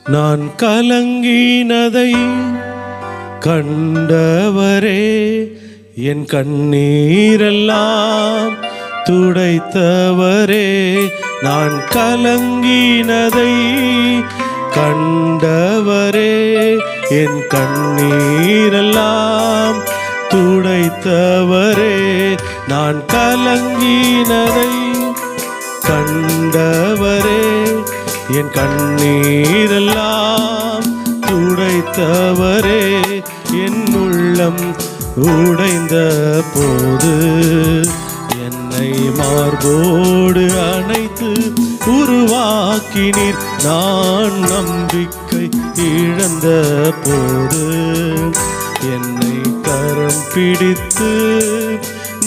நான் கலங்கினதை கண்டவரே, என் கண்ணீரெல்லாம் துடைத்தவரே. நான் கலங்கினதை கண்டவரே, என் கண்ணீரெல்லாம் துடைத்தவரே. நான் கலங்கினதை கண்டவரே, என் கண்ணீரெல்லாம் துடைத்தவரே. என் உள்ளம் உடைந்த போது என்னை மார்போடு அணைத்து உருவாக்கினீர். நான் நம்பிக்கை இழந்த போது என்னை கரம் பிடித்து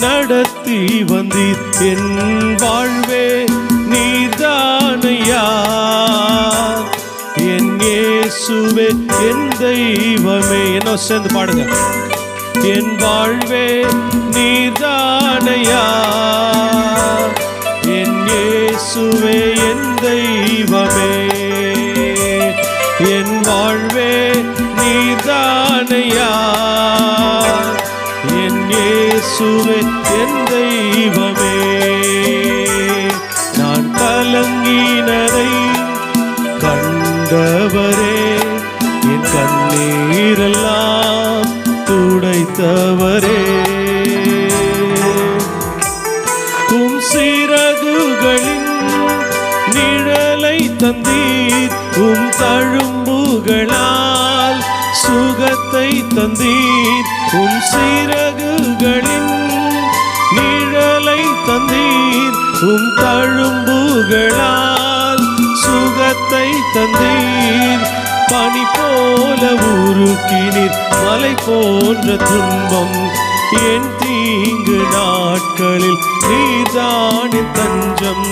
நடத்தி வந்தீர். என் வாழ்வே நீர்தானையா, என் இயேசுவே என் தெய்வமே. என்ன சேர்ந்து பாடுங்க. என் வாழ்வே நீர்தானையா, என் இயேசுவே என் தெய்வமே. என் வாழ்வே நீர்தானையா, என் இயேசுவே என் தெய்வமே. நான் கலங்கினதை கண்டவரே, என் கண்ணீரெல்லாம் துடைத்தவரே. உம் சிறகுகளின் நிழலை தந்தீர், உம் தழும்புகளால் சுகத்தை தந்தீர். உம் சிறகுகளின் நிழலை தந்தீர், உம் தழும்புகளால் சுகத்தை தந்தீர். பனி போல உருக்கினீர் மலை போன்ற துன்பம் என் தீங்கு நாட்களில் நீர்தானே தஞ்சம்.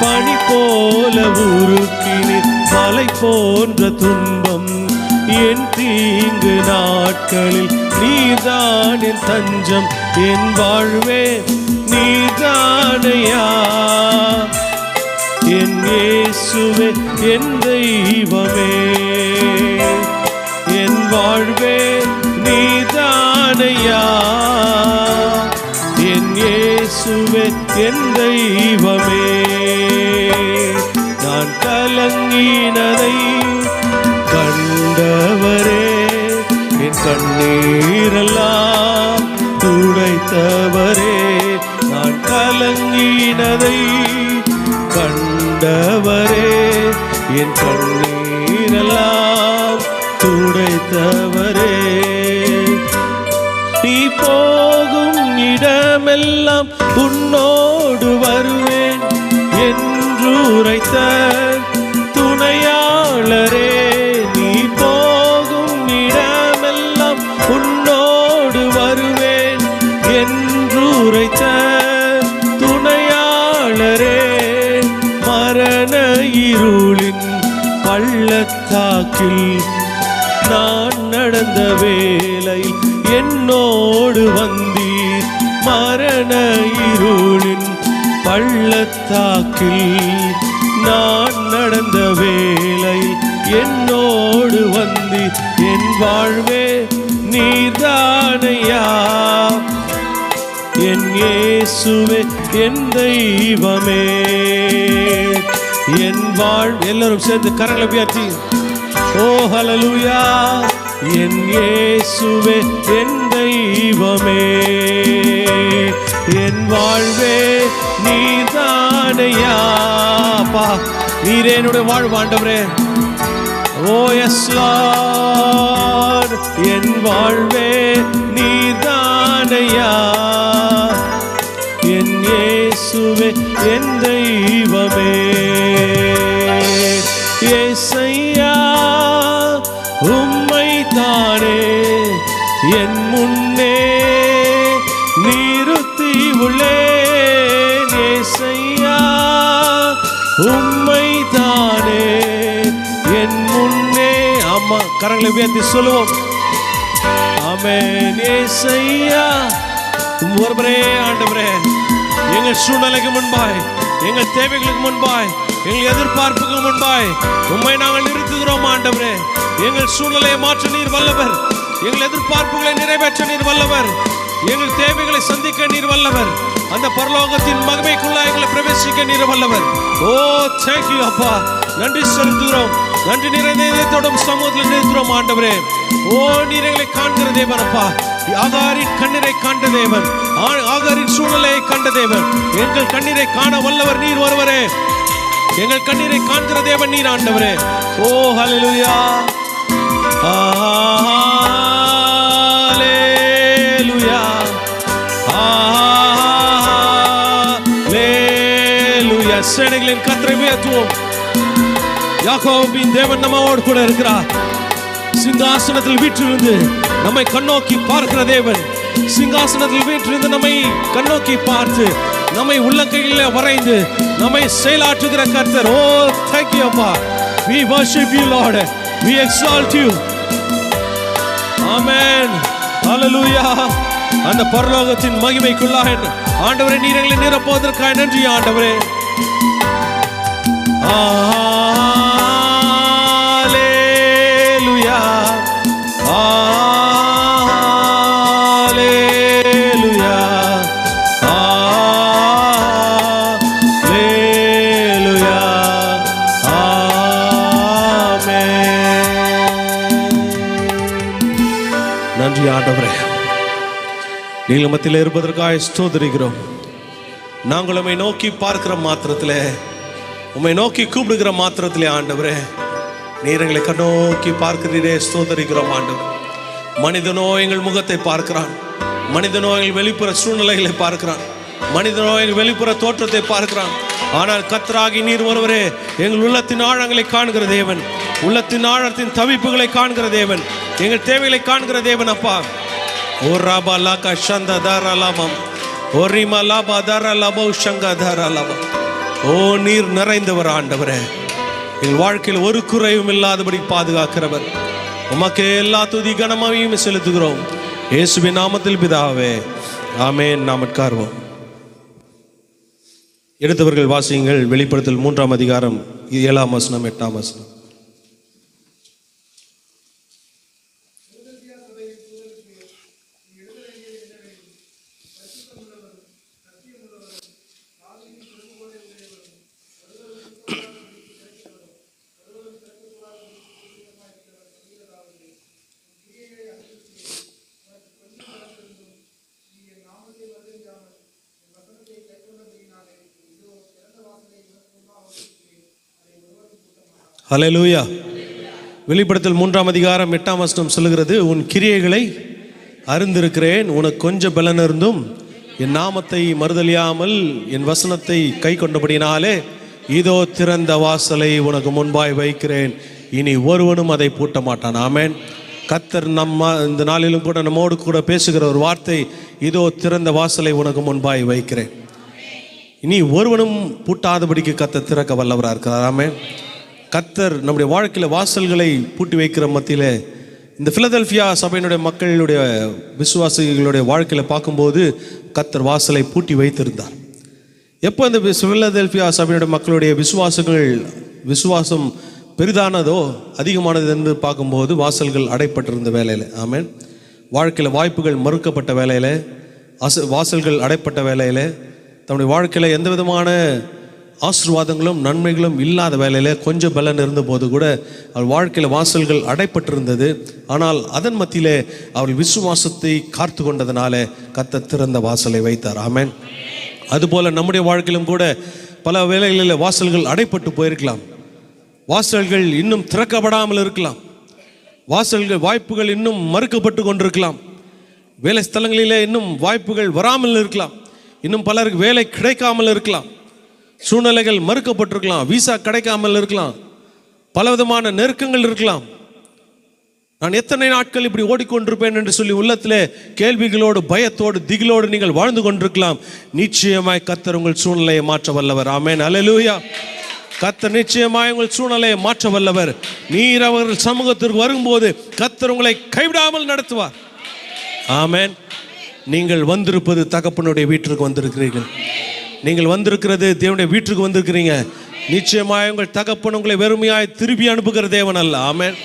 பனி போல உருக்கினீர் மலை போன்ற துன்பம் என் தீங்கு நாட்களில் நீர்தானே தஞ்சம். என் வாழ்வே நீர்தானையா, என் இயேசுவே என் தெய்வமே. என் வாழ்வே நீர்தானையா, என் இயேசுவே என் தெய்வமே. நான் கலங்கினதை கண்டவரே, என் கண்ணீரெல்லாம் துடைத்தவரே. நான் கலங்கினதை கண்டவரே, என் கண்ணீரெல்லாம் துடைத்தவரே. நீ போகும் இடமெல்லாம் உன்னோடு வருவேன் என்று உரைத்த துணையாளரே. நீ போகும் இடமெல்லாம் உன்னோடு வருவேன் என்று உரைத்த துணையாளரே. மரண இருளின் பள்ளத்தாக்கில் நான் நடந்த வேளை என்னோடு வந்தீர். மரண இருளின் பள்ளத்தாக்கில் நான் நடந்த வேளை என்னோடு வந்தீர். என் வாழ்வே நீர்தானையா, என் இயேசுவே என் தெய்வமே. என் வாழ்வு எல்லாரும் சேர்ந்து கரங்களை உயர்த்தி ஓ ஹல்லேலூயா. என் இயேசுவே என் தெய்வமே, என் வாழ்வே நீர்தானையா. பா நீரே என்னுடைய வாழ்வு ஆண்டவரே. ஓ எஸ் லார்ட். என் வாழ்வே நீர்தானையா, என் இயேசுவே என் தெய்வமே. ஏசையா உம்மை தானே என் முன்னே நிறுத்தி உள்ளேன். ஏசையா உம்மை தானே என் முன்னே. ஆமா கரங்களை உயர்த்தி சொல்லுவோம். ஆமென். ஏசையா ஒருவரே ஆண்டவரே, எங்கள் சூழ்நிலைக்கு முன்பாய், எங்கள் தேவைகளுக்கு முன்பாய், எங்கள் எதிர்பார்ப்புக்கு முன்பாய் உம்மை நாங்கள் நிறுத்துகிறோம் ஆண்டவரே. எங்கள் சூழ்நிலையை மாற்ற நீர் வல்லவர். எங்கள் எதிர்பார்ப்புகளை நிறைவேற்ற நீர் வல்லவர். எங்கள் தேவைகளை சந்திக்க நீர் வல்லவர். அந்த பரலோகத்தின் மகிமைக்குள்ள எங்களை பிரவேசிக்க நீர் வல்லவர். ஓ thank you அப்பா. நன்றி செலுத்துகிறோம். நன்றி நிறைந்த இதயத்தோடும் சமூகத்தில் நிறுத்துகிறோம் ஆண்டவரே. ஓ நீர் எங்களை காண்கிற தேவன் அப்பா. ஆகாரின் கண்ணீரை கண்ட தேவன், ஆகாரின் சூழ்நிலையை கண்ட தேவன். எங்கள் கண்ணீரை காண வல்லவர் நீர் ஒருவரே. எங்கள் கண்ணீரை காண்கிற தேவன் நீர் ஆண்டவரே. ஓ ஹல்லேலூயா, ஹல்லேலூயா, ஹல்லேலூயா. சேனைகளின் கர்த்தரை உயர்த்துவோம். யாக்கோபின் தேவன் நம்மோடு கூட இருக்கிறார். சிங்காசனத்தில் வீற்றிருந்து நம்மை கண்ணோக்கி பார்க்கிற தேவன், சிங்காசனத்தில் வீற்றிருந்து நம்மை கண்ணோக்கி பார்த்து நம்மை உள்ளங்கையில் வரைந்து நம்மை செயலாற்றுகிற கர்த்தர். ஓ thank you அப்பா. We worship you Lord. We exalt you. Amen. Hallelujah. அந்த பரலோகத்தின் மகிமைக்குள்ளாக ஆண்டவரே நீர் எங்களை நிரப்புவதற்காக நன்றி ஆண்டவரே. ஹல்லேலூயா, ஹல்லேலூயா, ஹல்லேலூயா. ஆமென். நன்றி ஆண்டவரே. நீங்கள் மத்தியில் இருப்பதற்காக ஸ்தோத்திரிக்கிறோம். நாங்கள் உம்மை நோக்கி பார்க்கிற மாத்திரத்திலே, உம்மை நோக்கி கூப்பிடுகிற மாத்திரத்திலே ஆண்டவரே நீர் எங்களை கண்ணோக்கி பார்க்கிறீரே. ஸ்தோத்திரிக்கிறோம் ஆண்டவர். மனிதனோ எங்கள் முகத்தை பார்க்கிறான், மனிதனோ எங்கள் வெளிப்புற சூழ்நிலைகளை பார்க்கிறான், மனிதனோ எங்கள் வெளிப்புற தோற்றத்தை பார்க்கிறான். ஆனால் கர்த்தராகி நீர் ஒருவரே எங்கள் உள்ளத்தின் ஆழங்களை காண்கிற தேவன், உள்ளத்தின் ஆழத்தின் தவிப்புகளை காண்கிற தேவன், எங்கள் தேவைகளை காண்கிற தேவன் அப்பா. ஓ ராபா லாகா சந்த தாராலாபம், ஓ ரிமா லாபா தாராலாபோ சங்கா தாராலாபம். ஓ நீர் நிறைந்தவர் ஆண்டவரே. எங்கள் வாழ்க்கையில் ஒரு குறையும் இல்லாதபடி பாதுகாக்கிறவர். உமக்கே எல்லா துதி கனமாவையும் செலுத்துகிறோம் இயேசுவின் நாமத்தில் பிதாவே, ஆமென். நாம் உட்கார்வோம். எடுத்தவர்கள் வாசியுங்கள். வெளிப்படுத்தல் 3ஆம் அதிகாரம் 7ஆம் வசனம் 8ஆம் வசனம். ஹல்லேலூயா. வெளிப்படுத்தல் 3ஆம் அதிகாரம் 8ஆம் வசனம் சொல்லுகிறது, உன் கிரியைகளை அறிந்திருக்கிறேன், உனக்கு கொஞ்சம் பலன் இருந்தும் என் நாமத்தை மறுதலியாமல் என் வசனத்தை கை கொண்டபடினாலே இதோ திறந்த வாசலை உனக்கு முன்பாய் வைக்கிறேன், இனி ஒருவனும் அதை பூட்ட மாட்டான். ஆமென். கர்த்தர் இந்த நாளிலும் கூட நம்மோடு கூட பேசுகிற ஒரு வார்த்தை, இதோ திறந்த வாசலை உனக்கு முன்பாய் வைக்கிறேன், இனி ஒருவனும் பூட்டாதபடிக்கு கர்த்தர் திறக்க வல்லவராக இருக்கிறார். ஆமென். கர்த்தர் நம்முடைய வாழ்க்கையில் வாசல்களை பூட்டி வைக்கிற மத்தியில் இந்த பிலதெல்பியா சபையினுடைய மக்களுடைய விசுவாசிகளுடைய வாழ்க்கையில் பார்க்கும்போது கர்த்தர் வாசலை பூட்டி வைத்திருந்தார். எப்போ இந்த பிலதெல்பியா சபையினுடைய மக்களுடைய விசுவாசம் பெரிதானதோ அதிகமானது என்று பார்க்கும்போது வாசல்கள் அடைப்பட்டிருந்த வேலையில். ஆமென். வாழ்க்கையில் வாய்ப்புகள் மறுக்கப்பட்ட வேலையில், வாசல்கள் அடைப்பட்ட வேலையில், தன்னுடைய வாழ்க்கையில் எந்த விதமான ஆசீர்வாதங்களும் நன்மைகளும் இல்லாத வேலையில் கொஞ்சம் பலன் இருந்தபோது கூட அவள் வாழ்க்கையில் வாசல்கள் அடைப்பட்டிருந்தது. ஆனால் அதன் மத்தியிலே அவள் விசுவாசத்தை காத்து கொண்டதுனால கர்த்தர் திறந்த வாசலை வைத்தார். ஆமென். அதுபோல் நம்முடைய வாழ்க்கையிலும் கூட பல வேலைகளில் வாசல்கள் அடைப்பட்டு போயிருக்கலாம், வாசல்கள் இன்னும் திறக்கப்படாமல் இருக்கலாம், வாய்ப்புகள் இன்னும் மறுக்கப்பட்டு கொண்டிருக்கலாம், வேலை ஸ்தலங்களிலே இன்னும் வாய்ப்புகள் வராமல் இருக்கலாம், இன்னும் பலருக்கு வேலை கிடைக்காமல் இருக்கலாம், சூழ்நிலைகள் மறுக்கப்பட்டிருக்கலாம், விசா கிடைக்காமல் இருக்கலாம், பலவிதமான நெருக்கங்கள் இருக்கலாம். நான் எத்தனை நாட்கள் இப்படி ஓடிக்கொண்டிருப்பேன் என்று சொல்லி உள்ளத்திலே கேள்விகளோடு பயத்தோடு திகிலோடு நீங்கள் வாழ்ந்து கொண்டிருக்கலாம். நிச்சயமாய் கர்த்தர் உங்கள் சூழ்நிலையை மாற்ற வல்லவர். ஆமென். அல்லேலூயா. கர்த்தர் நிச்சயமாய் உங்கள் சூழ்நிலையை மாற்ற வல்லவர். நீர் அவர்கள் சமூகத்திற்கு வரும்போது கர்த்தர் உங்களை கைவிடாமல் நடத்துவார். ஆமென். நீங்கள் வந்திருப்பது தகப்பனுடைய வீட்டிற்கு வந்திருக்கிறீர்கள். நீங்கள் வந்திருக்கிறது தேவனுடைய வீட்டுக்கு வந்திருக்கிறீங்க. நிச்சயமாய் உங்கள் தகப்பன் உங்களை வெறுமையாய் திருப்பி அனுப்புகிற தேவன் அல்ல. ஆமென்.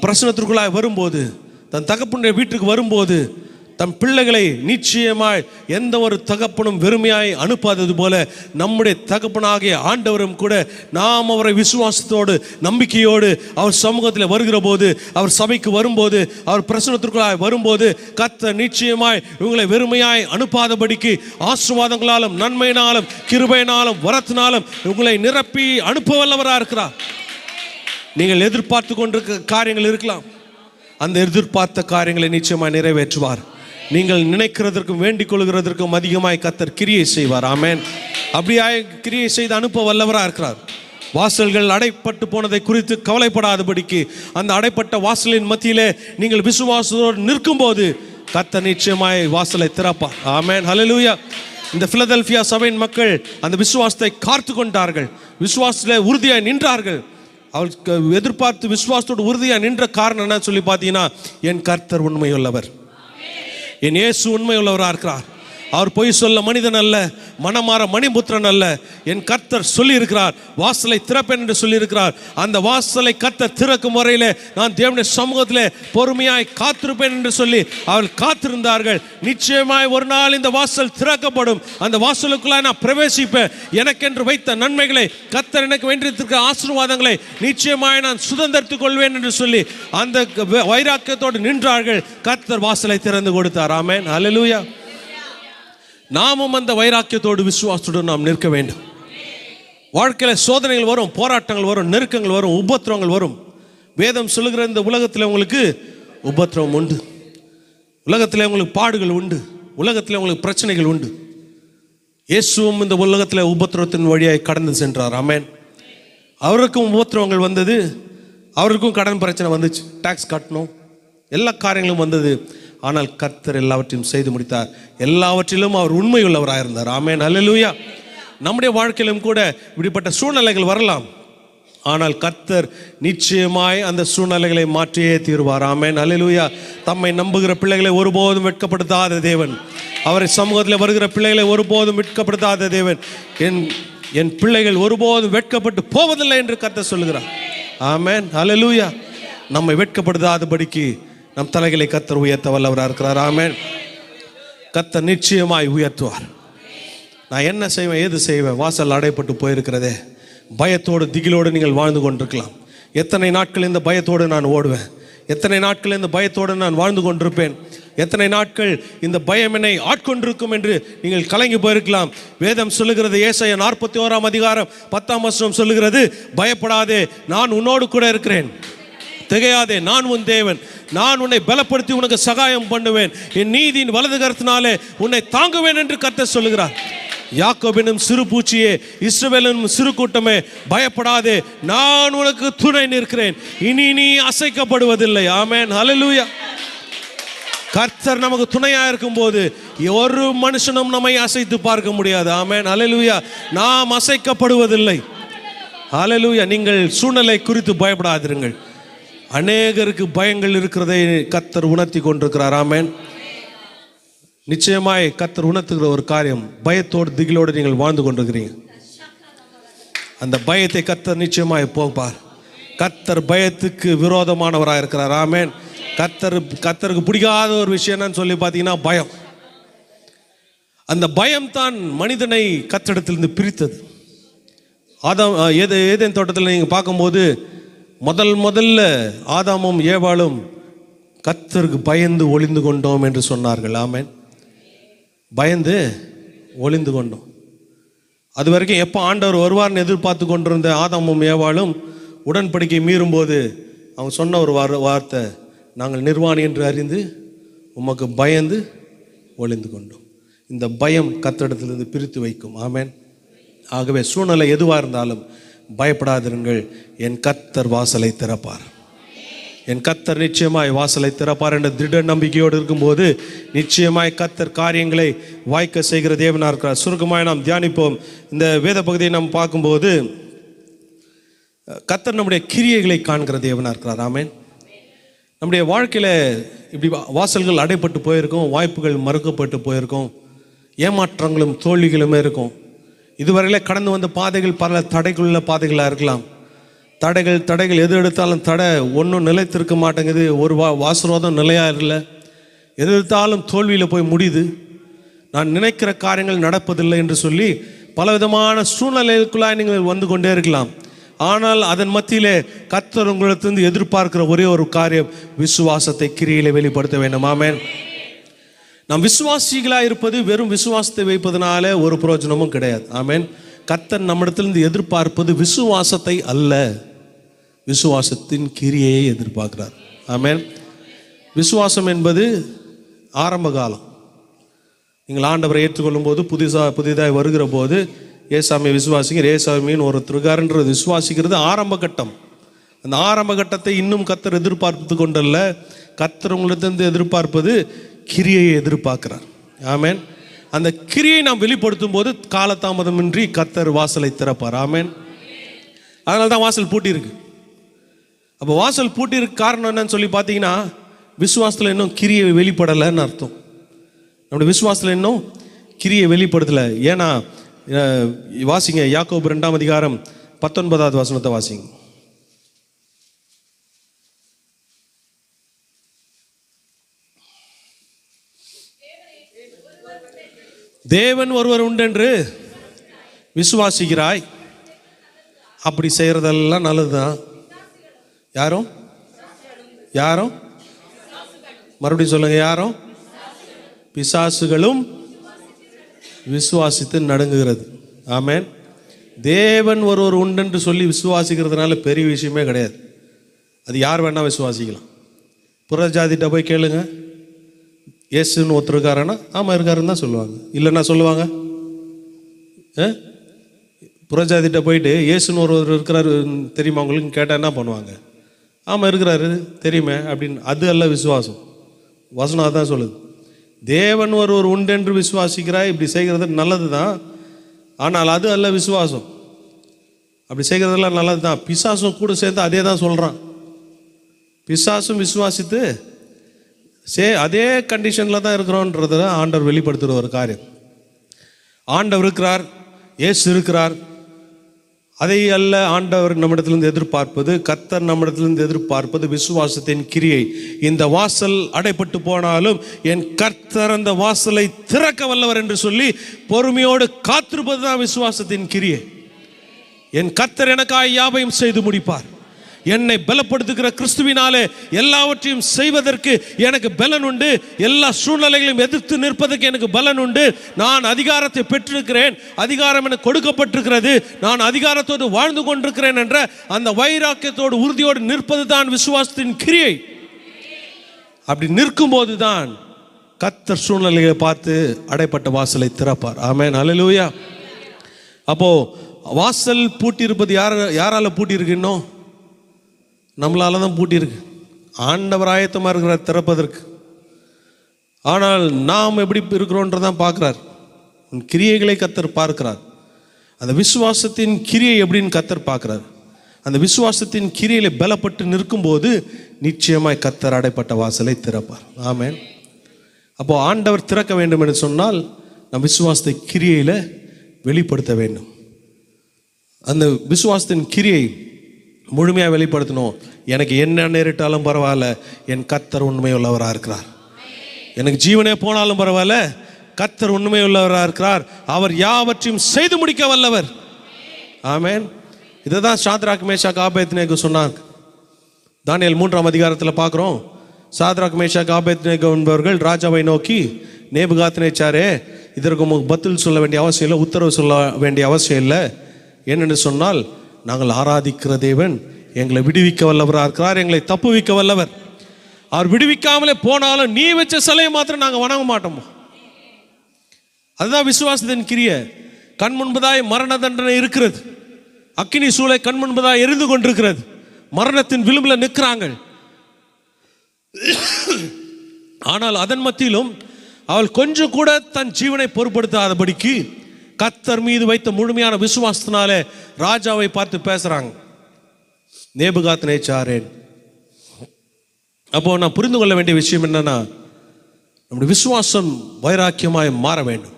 பிரசனத்திற்குள்ளாய் வரும்போது, தன் தகப்பனுடைய வீட்டுக்கு வரும்போது, தம் பிள்ளைகளை நிச்சயமாய் எந்த ஒரு தகப்பனும் வெறுமையாய் அனுப்பாதது போல நம்முடைய தகப்பனாகிய ஆண்டவரும் கூட நாம் அவரை விசுவாசத்தோடு நம்பிக்கையோடு அவர் சமூகத்தில் வருகிற போது, அவர் சபைக்கு வரும்போது, அவர் பிரசனத்திற்குள்ளாய் வரும்போது, கர்த்தர் நிச்சயமாய் இவங்களை வெறுமையாய் அனுப்பாதபடிக்கு ஆசீர்வாதங்களாலும் நன்மையினாலும் கிருபையினாலும் வரத்தினாலும் இவங்களை நிரப்பி அனுப்ப வல்லவராக இருக்கிறார். நீங்கள் எதிர்பார்த்து கொண்டிருக்க காரியங்கள் இருக்கலாம், அந்த எதிர்பார்த்த காரியங்களை நிச்சயமாய் நிறைவேற்றுவார். நீங்கள் நினைக்கிறதற்கும் வேண்டிக் கொள்கிறதற்கும் அதிகமாய் கர்த்தர் கிரியை செய்வார். ஆமென். அப்படியாய் கிரியை செய்து அனுப்ப வல்லவராக இருக்கிறார். வாசல்கள் அடைப்பட்டு போனதை குறித்து கவலைப்படாதபடிக்கு அந்த அடைப்பட்ட வாசலின் மத்தியிலே நீங்கள் விசுவாசத்தோடு நிற்கும்போது கர்த்தர் நிச்சயமாய் வாசலை திறப்பார். ஆமென். ஹல்லேலூயா. இந்த பிலதெல்பியா சபையின் மக்கள் அந்த விசுவாசத்தை காத்து கொண்டார்கள், விசுவாசத்தில் உறுதியாய் நின்றார்கள். அவளுக்கு எதிர்பார்த்து விசுவாசத்தோடு உறுதியாக நின்ற காரணம் என்ன சொல்லி பார்த்தீங்கன்னா, என் கர்த்தர் உண்மையுள்ளவர், என் இயேசு உண்மையுள்ளவராக இருக்கிறார். அவர் பொய் சொல்ல மனிதன் அல்ல, மனமாற மணிபுத்திரன் அல்ல. என் கர்த்தர் சொல்லி இருக்கிறார், வாசலை திறப்பேன் என்று சொல்லி இருக்கிறார். அந்த வாசலை கர்த்தர் திறக்கும் வரையிலே நான் தேவனுடைய சமூகத்திலே பொறுமையாய் காத்திருப்பேன் என்று சொல்லி அவள் காத்திருந்தார்கள். நிச்சயமாய் ஒரு நாள் இந்த வாசல் திறக்கப்படும், அந்த வாசலுக்குள்ளாய் நான் பிரவேசிப்பேன். எனக்கென்று வைத்த நன்மைகளை, கர்த்தர் எனக்கு வேண்டியிருக்கிற ஆசீர்வாதங்களை நிச்சயமாய் நான் சுதந்திரித்துக் கொள்வேன் என்று சொல்லி அந்த வைராக்கியத்தோடு நின்றார்கள். கர்த்தர் வாசலை திறந்து கொடுத்தார். ஆமென். ஹல்லேலூயா. நாமும் அந்த வைராக்கியத்தோடு விசுவாசத்துடன் நாம் நிற்க வேண்டும். வாழ்க்கையில் சோதனைகள் வரும், போராட்டங்கள் வரும், நெருக்கங்கள் வரும், உபத்திரவங்கள் வரும். வேதம் சொல்லுகிற இந்த உலகத்தில் உங்களுக்கு உபத்திரவம் உண்டு, உலகத்தில் உங்களுக்கு பாடுகள் உண்டு, உலகத்தில் உங்களுக்கு பிரச்சனைகள் உண்டு. இயேசுவும் இந்த உலகத்தில் உபத்திரவத்தின் வழியாய் கடந்து சென்றார். ஆமென். அவருக்கும் உபத்திரவங்கள் வந்தது, அவருக்கும் கடன் பிரச்சனை வந்துச்சு, டாக்ஸ் கட்டணும், எல்லா காரியங்களும் வந்தது. ஆனால் கர்த்தர் எல்லாவற்றையும் செய்து முடித்தார். எல்லாவற்றிலும் அவர் உண்மையுள்ளவராக இருந்தார். ஆமென். ஹல்லேலூயா. நம்முடைய வாழ்க்கையிலும் கூட இப்படிப்பட்ட சூழ்நிலைகள் வரலாம், ஆனால் கர்த்தர் நிச்சயமாய் அந்த சூழ்நிலைகளை மாற்றியே தீர்வார். ஆமென். ஹல்லேலூயா. தம்மை நம்புகிற பிள்ளைகளை ஒருபோதும் வெட்கப்படுத்தாத தேவன், அவரை சமூகத்தில் வருகிற பிள்ளைகளை ஒருபோதும் வெட்கப்படுத்தாத தேவன். என் பிள்ளைகள் ஒருபோதும் வெட்கப்பட்டு போவதில்லை என்று கர்த்தர் சொல்லுகிறார். ஆமென். ஹல்லேலூயா. நம்மை வெட்கப்படுத்தாதபடிக்கு நம் தலைகளை கர்த்தர் உயர்த்த வல்லவராக இருக்கிறார். ஆமென். கர்த்தர் நிச்சயமாய் உயர்த்துவார். நான் என்ன செய்வேன், ஏது செய்வேன், வாசல் அடைப்பட்டு போயிருக்கிறதே, பயத்தோடு திகிலோடு நீங்கள் வாழ்ந்து கொண்டிருக்கலாம். எத்தனை நாட்கள் இந்த பயத்தோடு நான் ஓடுவேன், எத்தனை நாட்கள் இந்த பயத்தோடு நான் வாழ்ந்து கொண்டிருப்பேன், எத்தனை நாட்கள் இந்த பயம் என்னை ஆட்கொண்டிருக்கும் என்று நீங்கள் கலங்கி போயிருக்கலாம். வேதம் சொல்லுகிறது, ஏசாயா 41 அதிகாரம் 10 சொல்லுகிறது, பயப்படாதே, நான் உன்னோடு கூட இருக்கிறேன், திகையாதே, நான் உன் தேவன், நான் உன்னை பலப்படுத்தி உனக்கு சகாயம் பண்ணுவேன், என் நீதியின் வலது கரத்தினாலே உன்னை தாங்குவேன் என்று கர்த்தர் சொல்லுகிறார். யாக்கோபினும் சிறு பூச்சியே, இஸ்ரவேலினும் சிறு கூட்டமே, பயப்படாதே, நான் உனக்கு துணை நிற்கிறேன், இனி நீ அசைக்கப்படுவதில்லை. ஆமென். ஹல்லேலூயா. கர்த்தர் நமக்கு துணையா இருக்கும் போது ஒரு மனுஷனும் நம்மை அசைத்து பார்க்க முடியாது. ஆமென். ஹல்லேலூயா. நாம் அசைக்கப்படுவதில்லை. ஹல்லேலூயா. நீங்கள் சூழ்நிலை குறித்து பயப்படாதிருங்கள். அநேகருக்கு பயங்கள் இருக்கிறதை கர்த்தர் உணர்த்தி கொண்டிருக்கிறார். ஆமென். நிச்சயமாய் கர்த்தர் உணர்த்துகிற ஒரு காரியம், பயத்தோடு திகிலோடு நீங்கள் வாழ்ந்து கொண்டிருக்கிறீங்க, அந்த பயத்தை கர்த்தர் நிச்சயமாய் போப்பார். கர்த்தர் பயத்துக்கு விரோதமானவராக இருக்கிறார். ஆமென். கர்த்தருக்கு பிடிக்காத ஒரு விஷயம் என்னன்னு சொல்லி பார்த்தீங்கன்னா பயம். அந்த பயம் தான் மனிதனை கர்த்தரிடத்திலிருந்து பிரித்தது. ஏதேன் தோட்டத்தில் நீங்கள் பார்க்கும்போது முதல்ல ஆதாமும் ஏவாளும் கர்த்தருக்கு பயந்து ஒளிந்து கொண்டோம் என்று சொன்னார்கள். ஆமென். பயந்து ஒளிந்து கொண்டோம். அது வரைக்கும் எப்போ ஆண்டவர் வருவார்னு எதிர்பார்த்து கொண்டிருந்த ஆதாமும் ஏவாளும் உடன்படிக்கை மீறும்போது அவங்க சொன்ன ஒரு வார்த்தை, நாங்கள் நிர்வாணி என்று அறிந்து உமக்கு பயந்து ஒளிந்து கொண்டோம். இந்த பயம் கர்த்தரிடத்திலிருந்து பிரித்து வைக்கும். ஆமென். ஆகவே சூழ்நிலை எதுவாக இருந்தாலும் பயப்படாதிருங்கள், என் கர்த்தர் வாசலை திறப்பார், என் கர்த்தர் நிச்சயமாய் வாசலை திறப்பார் என்ற திட நம்பிக்கையோடு இருக்கும்போது நிச்சயமாய் கர்த்தர் காரியங்களை வாய்க்க செய்கிற தேவனாக இருக்கிறார். சுருக்கமாய் நாம் தியானிப்போம். இந்த வேத பகுதியை நாம் பார்க்கும்போது கர்த்தர் நம்முடைய கிரியைகளை காண்கிற தேவனாக இருக்கிறார். ஆமென். நம்முடைய வாழ்க்கையில் இப்படி வாசல்கள் அடைப்பட்டு போயிருக்கும், வாய்ப்புகள் மறுக்கப்பட்டு போயிருக்கும், ஏமாற்றங்களும் தோல்விகளுமே இருக்கும். இதுவரையிலே கடந்து வந்த பாதைகள் பல தடைக்குள்ள பாதைகளாக இருக்கலாம். தடைகள் எது எடுத்தாலும் தடை ஒன்றும் நிலைத்திருக்க மாட்டேங்குது. ஒரு ஆசீர்வாதம் நிலையாக இல்லை. எது எடுத்தாலும் தோல்வியில் போய் முடியுது. நான் நினைக்கிற காரியங்கள் நடப்பதில்லை என்று சொல்லி பலவிதமான சூழ்நிலைக்குள்ளாய் நீங்கள் வந்து கொண்டே இருக்கலாம். ஆனால் அதன் மத்தியிலே கர்த்தர் உங்களிடத்திலிருந்து எதிர்பார்க்கிற ஒரே ஒரு காரியம், விசுவாசத்தை கிரியிலே வெளிப்படுத்த வேண்டும். ஆமென். நாம் விசுவாசிகளாக இருப்பது வெறும் விசுவாசத்தை வைப்பதனால ஒரு பிரயோஜனமும் கிடையாது. ஆமென். கர்த்தர் நம்மிடத்திலிருந்து எதிர்பார்ப்பது விசுவாசத்தை அல்ல, விசுவாசத்தின் கிரியையை எதிர்பார்க்கிறார். ஆமென். விசுவாசம் என்பது ஆரம்ப காலம். நீங்கள் ஆண்டவரை ஏற்றுக்கொள்ளும் போது புதிதாக வருகிற போது ஏசாமியை விசுவாசிங்க, ஏசாமின்னு ஒருத்தருக்காருன்றது விசுவாசிக்கிறது ஆரம்ப கட்டம். அந்த ஆரம்ப கட்டத்தை இன்னும் கர்த்தர் எதிர்பார்த்து கொண்டல்ல, கர்த்தர் உங்களிடத்திலிருந்து எதிர்பார்ப்பது கிரியையை எதிர்பார்க்கிறார். ஆமென். அந்த கிரியை நாம் வெளிப்படுத்தும் போது காலதாமதமின்றி கர்த்தர் வாசலை திறப்பார். ஆமென். அதனால தான் வாசல் பூட்டியிருக்கு. அப்போ வாசல் பூட்டியிருக்கு காரணம் என்னன்னு சொல்லி பார்த்தீங்கன்னா, விசுவாசத்தில் இன்னும் கிரியை வெளிப்படலைன்னு அர்த்தம். நம்முடைய விசுவாசத்தில் இன்னும் கிரியை வெளிப்படுத்தலை. ஏன்னா வாசிங்க, யாக்கோபு 2ஆம் அதிகாரம் 19வது வசனத்தை வாசிங்க. தேவன் ஒருவர் உண்டென்று விசுவாசிக்கிறாய். அப்படி செய்யறதெல்லாம் நல்லதுதான். யாரும் மறுபடியும் சொல்லுங்க, யாரும் பிசாசுகளும் விசுவாசித்து நடுங்குகிறது. ஆமென். தேவன் ஒருவர் உண்டென்று சொல்லி விசுவாசிக்கிறதுனால பெரிய விஷயமே கிடையாது. அது யார் வேணா விசுவாசிக்கலாம். புறஜாதிட்ட போய் கேளுங்க, இயேசுன்னு ஒருத்தர் இருக்காருன்னா ஆமாம் இருக்காருன்னு தான் சொல்லுவாங்க. இல்லைன்னா சொல்லுவாங்க. புறஜாதிட்ட போயிட்டு இயேசுன்னு ஒருவர் இருக்கிறாரு தெரியுமா உங்களுக்கு கேட்டால் என்ன பண்ணுவாங்க? ஆமாம் இருக்கிறாரு தெரியுமே அப்படின்னு. அது அல்ல விசுவாசம். வசனம் அதான் சொல்லுது. தேவன் ஒருவர் உண்டென்று விசுவாசிக்கிறாய். இப்படி செய்கிறது நல்லது தான், ஆனால் அது அல்ல விசுவாசம். அப்படி செய்கிறதெல்லாம் நல்லது தான். பிசாசும் கூட சேர்ந்து அதே தான் சொல்கிறான். பிசாசும் விசுவாசித்து அதே கண்டிஷனில் தான் இருக்கிறோன்றத ஆண்டவர் வெளிப்படுத்துகிற ஒரு காரியம். ஆண்டவர் இருக்கிறார், இயேசு இருக்கிறார். அதை அல்ல ஆண்டவர் நம்மிடத்திலிருந்து எதிர்பார்ப்பது, கர்த்தர் நம்மிடத்திலிருந்து எதிர்பார்ப்பது விசுவாசத்தின் கிரியை. இந்த வாசல் அடைப்பட்டு போனாலும் என் கர்த்தர் அந்த வாசலை திறக்க வல்லவர் என்று சொல்லி பொறுமையோடு காத்திருப்பது தான் விசுவாசத்தின் கிரியை. என் கர்த்தர் எனக்காய் யாவையும் செய்து முடிப்பார். என்னை பலப்படுத்துகிற கிறிஸ்துவினாலே எல்லாவற்றையும் செய்வதற்கு எனக்கு பலன் உண்டு. எல்லா சூழ்நிலைகளையும் எதிர்த்து நிற்பதற்கு எனக்கு பலன் உண்டு. நான் அதிகாரத்தை பெற்றிருக்கிறேன், அதிகாரம் எனக்கு கொடுக்கப்பட்டிருக்கிறது, நான் அதிகாரத்தோடு வாழ்ந்து கொண்டிருக்கிறேன் என்ற அந்த வைராக்கியத்தோடு உறுதியோடு நிற்பது தான் விசுவாசத்தின் கிரியை. அப்படி நிற்கும் போது தான் கர்த்தர் சூழ்நிலையை பார்த்து அடைப்பட்ட வாசலை திறப்பார். ஆமென். அல்லேலூயா. அப்போ வாசல் பூட்டி இருப்பது யாரால பூட்டி இருக்கு? இன்னும் நம்மளால தான் பூட்டியிருக்கு. ஆண்டவர் ஆயத்தமாக இருக்கிறார் திறப்பதற்கு. ஆனால் நாம் எப்படி இருக்கிறோன்றதான் பார்க்குறார். கிரியைகளை கர்த்தர் பார்க்கிறார். அந்த விசுவாசத்தின் கிரியை எப்படின்னு கர்த்தர் பார்க்குறார். அந்த விசுவாசத்தின் கிரியையில பலப்பட்டு நிற்கும்போது நிச்சயமாய் கர்த்தர் அடைப்பட்ட வாசலை திறப்பார். ஆமென். அப்போ ஆண்டவர் திறக்க வேண்டும் என்று சொன்னால் நம் விசுவாசத்தை கிரியையில வெளிப்படுத்த வேண்டும். அந்த விசுவாசத்தின் கிரியை முழுமையாக வெளிப்படுத்தணும். எனக்கு என்ன நேரிட்டாலும் பரவாயில்ல, என் கர்த்தர் உண்மையுள்ளவராக இருக்கிறார். எனக்கு ஜீவனே போனாலும் பரவாயில்ல, கர்த்தர் உண்மையுள்ளவராக இருக்கிறார். அவர் யாவற்றையும் செய்து முடிக்க வல்லவர். ஆமென். இதை தான் சாத்ராக் மேஷாக் ஆபேத்நேகோ சொன்னாங்க. தானியேல் 3ஆம் அதிகாரத்தில் பார்க்குறோம். சாத்ராக் மேஷாக் ஆபேத்நேகோ என்பவர்கள் ராஜாவை நோக்கி, நேபுகாத்நேச்சாரே, இதற்கு பதில் சொல்ல வேண்டிய அவசியம் இல்லை, உத்தரவு சொல்ல வேண்டிய அவசியம் இல்லை. என்னென்னு சொன்னால், நாங்கள் ஆராதிக்கிற தேவன் எங்களை விடுவிக்க வல்லவராக இருக்கிறார், எங்களை தப்புவிக்க வல்லவர். அவர் விடுவிக்காமலே போனாலும் நீ வச்ச சிலையை மாத்திரம் நாங்கள் வணங்க மாட்டோம். அதுதான் விசுவாசத்தின் கிரியை. கண் முன்பதாய் மரண தண்டனை இருக்கிறது, அக்கினி சூளை கண் முன்பதாய் எரிந்து கொண்டிருக்கிறது, மரணத்தின் விளிம்பில் நிற்கிறாங்க. ஆனால் அதன் மத்தியிலும் அவள் கொஞ்சம் கூட தன் ஜீவனை பொருட்படுத்தாதபடிக்கு கர்த்தர் மீது வைத்த முழுமையான விசுவாசத்தினாலே ராஜாவை பார்த்து பேசுறாங்க, நேபுகாத்நேச்சாரே. அப்போ நான் புரிந்து கொள்ள வேண்டிய விஷயம் என்னன்னா, நம்முடைய விசுவாசம் வைராக்கியமாய் மாற வேண்டும்.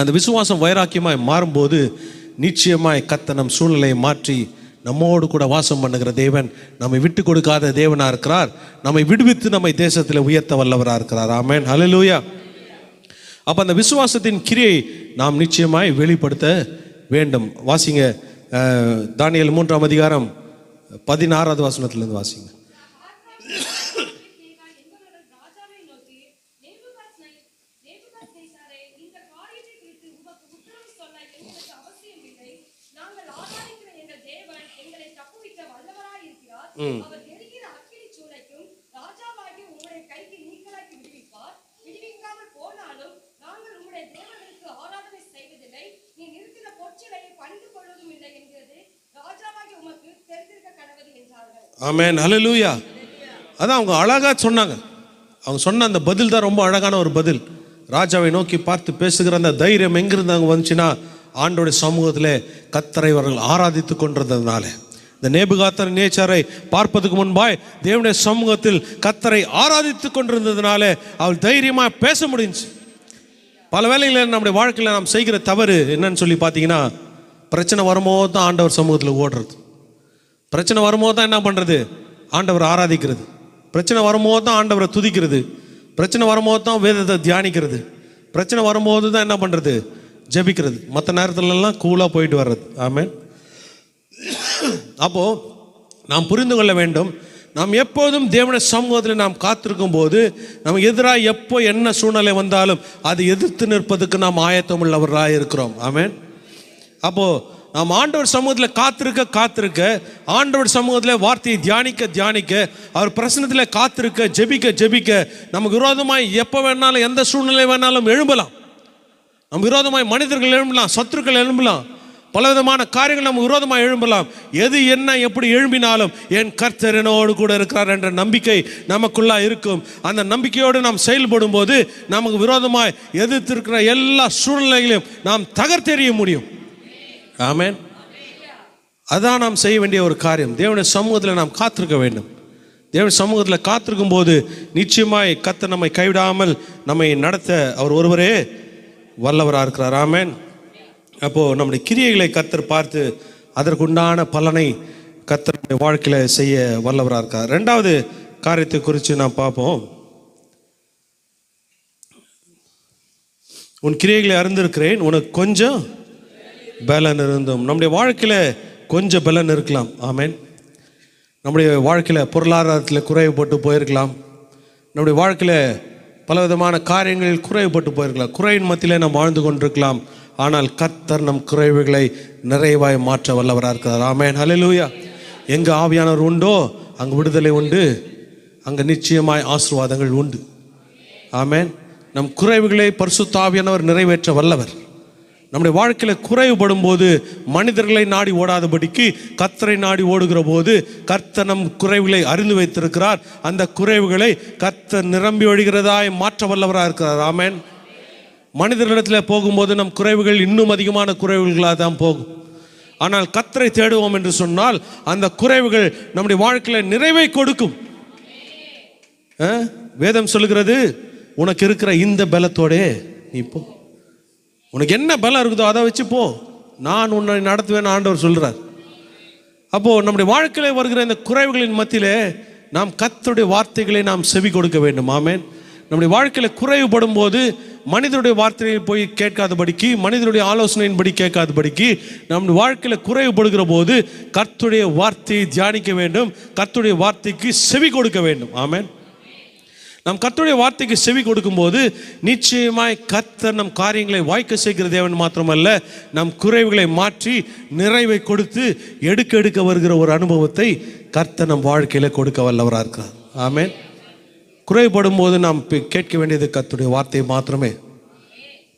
அந்த விசுவாசம் வைராக்கியமாய் மாறும்போது நிச்சயமாய் கர்த்தர் நம் சூழ்நிலையை மாற்றி நம்மோடு கூட வாசம் பண்ணுகிற தேவன், நம்மை விட்டு கொடுக்காத தேவனாக இருக்கிறார். நம்மை விடுவித்து நம்மை தேசத்தில் உயர்த்த வல்லவராக இருக்கிறார். ஆமென், ஹல்லேலூயா. அப்போ அந்த விசுவாசத்தின் கிரியை நாம் நிச்சயமாய் வெளிப்படுத்த வேண்டும். வாசிங்க, தானியேல் 3ஆம் அதிகாரம் 16வது வசனத்திலிருந்து வாசிங்க. ஆமென், ஹல்லேலூயா. அதான் அவங்க அழகா சொன்னாங்க. அவங்க சொன்ன அந்த பதில் தான் ரொம்ப அழகான ஒரு பதில். ராஜாவை நோக்கி பார்த்து பேசுகிற அந்த தைரியம் எங்கிருந்து அங்கே வந்துச்சுன்னா, ஆண்டோடைய சமூகத்தில் கர்த்தரை அவர்கள் ஆராதித்து கொண்டிருந்ததுனால. இந்த நேபுகாத்நேச்சாரை பார்ப்பதுக்கு முன்பாய் தேவனுடைய சமூகத்தில் கர்த்தரை ஆராதித்து கொண்டிருந்ததுனால அவள் தைரியமாக பேச முடிஞ்சு. பல வேளைகளில் நம்முடைய வாழ்க்கையில் நாம் செய்கிற தவறு என்னன்னு சொல்லி பார்த்தீங்கன்னா, பிரச்சனை வரும்போது தான் ஆண்டவர் சமூகத்தில் ஓடுறது. பிரச்சனை வரும்போது தான் என்ன பண்ணுறது? ஆண்டவரை ஆராதிக்கிறது. பிரச்சனை வரும்போது தான் ஆண்டவரை துதிக்கிறது. பிரச்சனை வரும்போது தான் வேதத்தை தியானிக்கிறது. பிரச்சனை வரும்போது தான் என்ன பண்ணுறது? ஜெபிக்கிறது. மற்ற நேரத்துலலாம் கூலாக போயிட்டு வர்றது. ஆமென். அப்போது நாம் புரிந்து கொள்ள வேண்டும், நாம் எப்போதும் தேவனுடைய சமூகத்தில் நாம் காத்திருக்கும் போது நமக்கு எதிராக எப்போ என்ன சூழ்நிலை வந்தாலும் அதை எதிர்த்து நிற்பதுக்கு நாம் ஆயத்தம் உள்ளவர்களாக இருக்கிறோம். ஆமென். அப்போது நாம் ஆண்டவர் சமூகத்தில் காத்திருக்க ஆண்டவர் சமூகத்தில் வார்த்தையை தியானிக்க அவர் பிரசனத்தில் காத்திருக்க ஜெபிக்க நமக்கு விரோதமாய் எப்போ வேணாலும் எந்த சூழ்நிலை வேணாலும் எழும்பலாம். நம்ம விரோதமாய் மனிதர்கள் எழும்பலாம், சத்துருக்கள் எழும்பலாம், பலவிதமான காரியங்கள் நம்ம விரோதமாக எழும்பலாம். எது என்ன எப்படி எழும்பினாலும் என் கர்த்தர் என்னோடு கூட இருக்கிறார் என்ற நம்பிக்கை நமக்குள்ளா இருக்கும். அந்த நம்பிக்கையோடு நாம் செயல்படும் போது நமக்கு விரோதமாய் எதிர்த்திருக்கிற எல்லா சூழ்நிலைகளையும் நாம் தகர்த்தெறிய முடியும். ஆமென். அதான் நாம் செய்ய வேண்டிய ஒரு காரியம். தேவனுடைய சமூகத்தில் நாம் காத்திருக்க வேண்டும். தேவனுடைய சமூகத்தில் காத்திருக்கும் போது நிச்சயமாய் கர்த்தர் நம்மை கைவிடாமல் நம்மை நடத்த அவர் ஒருவரே வல்லவராக இருக்கிறார். ஆமென். அப்போது நம்முடைய கிரியைகளை கர்த்தர் பார்த்து அதற்குண்டான பலனை கர்த்தருடைய வாழ்க்கையில் செய்ய வல்லவராக இருக்கார். ரெண்டாவது காரியத்தை குறித்து நாம் பார்ப்போம். உன் கிரியைகளை அறிந்திருக்கிறேன், உனக்கு கொஞ்சம் பலன் இருந்தும். நம்முடைய வாழ்க்கையில் கொஞ்சம் பலன் இருக்கலாம். ஆமென். நம்முடைய வாழ்க்கையில் பொருளாதாரத்தில் குறைவுபட்டு போயிருக்கலாம். நம்முடைய வாழ்க்கையில் பலவிதமான காரியங்களில் குறைவுபட்டு போயிருக்கலாம். குறைவின் மத்தியில் நாம் வாழ்ந்து கொண்டிருக்கலாம். ஆனால் கர்த்தர் நம் குறைவுகளை நிறைவாய் மாற்ற வல்லவராக இருக்கிறார். ஆமென், ஹல்லேலூயா. எங்கே ஆவியானவர் உண்டோ அங்கே விடுதலை உண்டு, அங்கே நிச்சயமாய் ஆசீர்வாதங்கள் உண்டு. ஆமென். நம் குறைவுகளை பரிசுத்த ஆவியானவர் நிறைவேற்ற வல்லவர். நம்முடைய வாழ்க்கையில் குறைவுபடும் போது மனிதர்களை நாடி ஓடாதபடிக்கு கர்த்தரை நாடி ஓடுகிற போது கர்த்தர் நம் குறைவுகளை அறிந்து வைத்திருக்கிறார். அந்த குறைவுகளை கர்த்தர் நிரம்பி ஒழிகிறதாய் மாற்ற வல்லவராக இருக்கிறார். ஆமென். மனிதர்களிடத்தில் போகும்போது நம் குறைவுகள் இன்னும் அதிகமான குறைவுகளாக தான் போகும். ஆனால் கர்த்தரை தேடுவோம் என்று சொன்னால் அந்த குறைவுகள் நம்முடைய வாழ்க்கையில் நிறைவை கொடுக்கும். வேதம் சொல்லுகிறது, உனக்கு இருக்கிற இந்த பலத்தோடே நீ போ. உனக்கு என்ன பலம் இருக்குதோ அதை வச்சு போ, நான் உன்னை நடத்துவேன் ஆண்டவர் சொல்கிறார். அப்போது நம்முடைய வாழ்க்கையில் வருகிற இந்த குறைவுகளின் மத்தியிலே நாம் கர்த்தருடைய வார்த்தைகளை நாம் செவி கொடுக்க வேண்டும். ஆமென். நம்முடைய வாழ்க்கையில் குறைவுபடும் போது மனிதனுடைய வார்த்தையை போய் கேட்காதபடிக்கு, மனிதனுடைய ஆலோசனையின்படி கேட்காதபடிக்கு நம்முடைய வாழ்க்கையில் குறைவுபடுகிற போது கர்த்தருடைய வார்த்தையை தியானிக்க வேண்டும், கர்த்தருடைய வார்த்தைக்கு செவி கொடுக்க வேண்டும். ஆமென். நம் கர்த்தருடைய வார்த்தைக்கு செவி கொடுக்கும்போது நிச்சயமாய் கர்த்தர் நம் காரியங்களை வாய்க்க செய்கிற தேவன் மாத்திரமல்ல, நம் குறைவுகளை மாற்றி நிறைவை கொடுத்து எடுக்க வருகிற ஒரு அனுபவத்தை கர்த்தர் நம் வாழ்க்கையில் கொடுக்க வல்லவராக இருக்கிறார். ஆமென். குறைபடும் போது நாம் கேட்க வேண்டியது கர்த்தருடைய வார்த்தையை மாத்திரமே.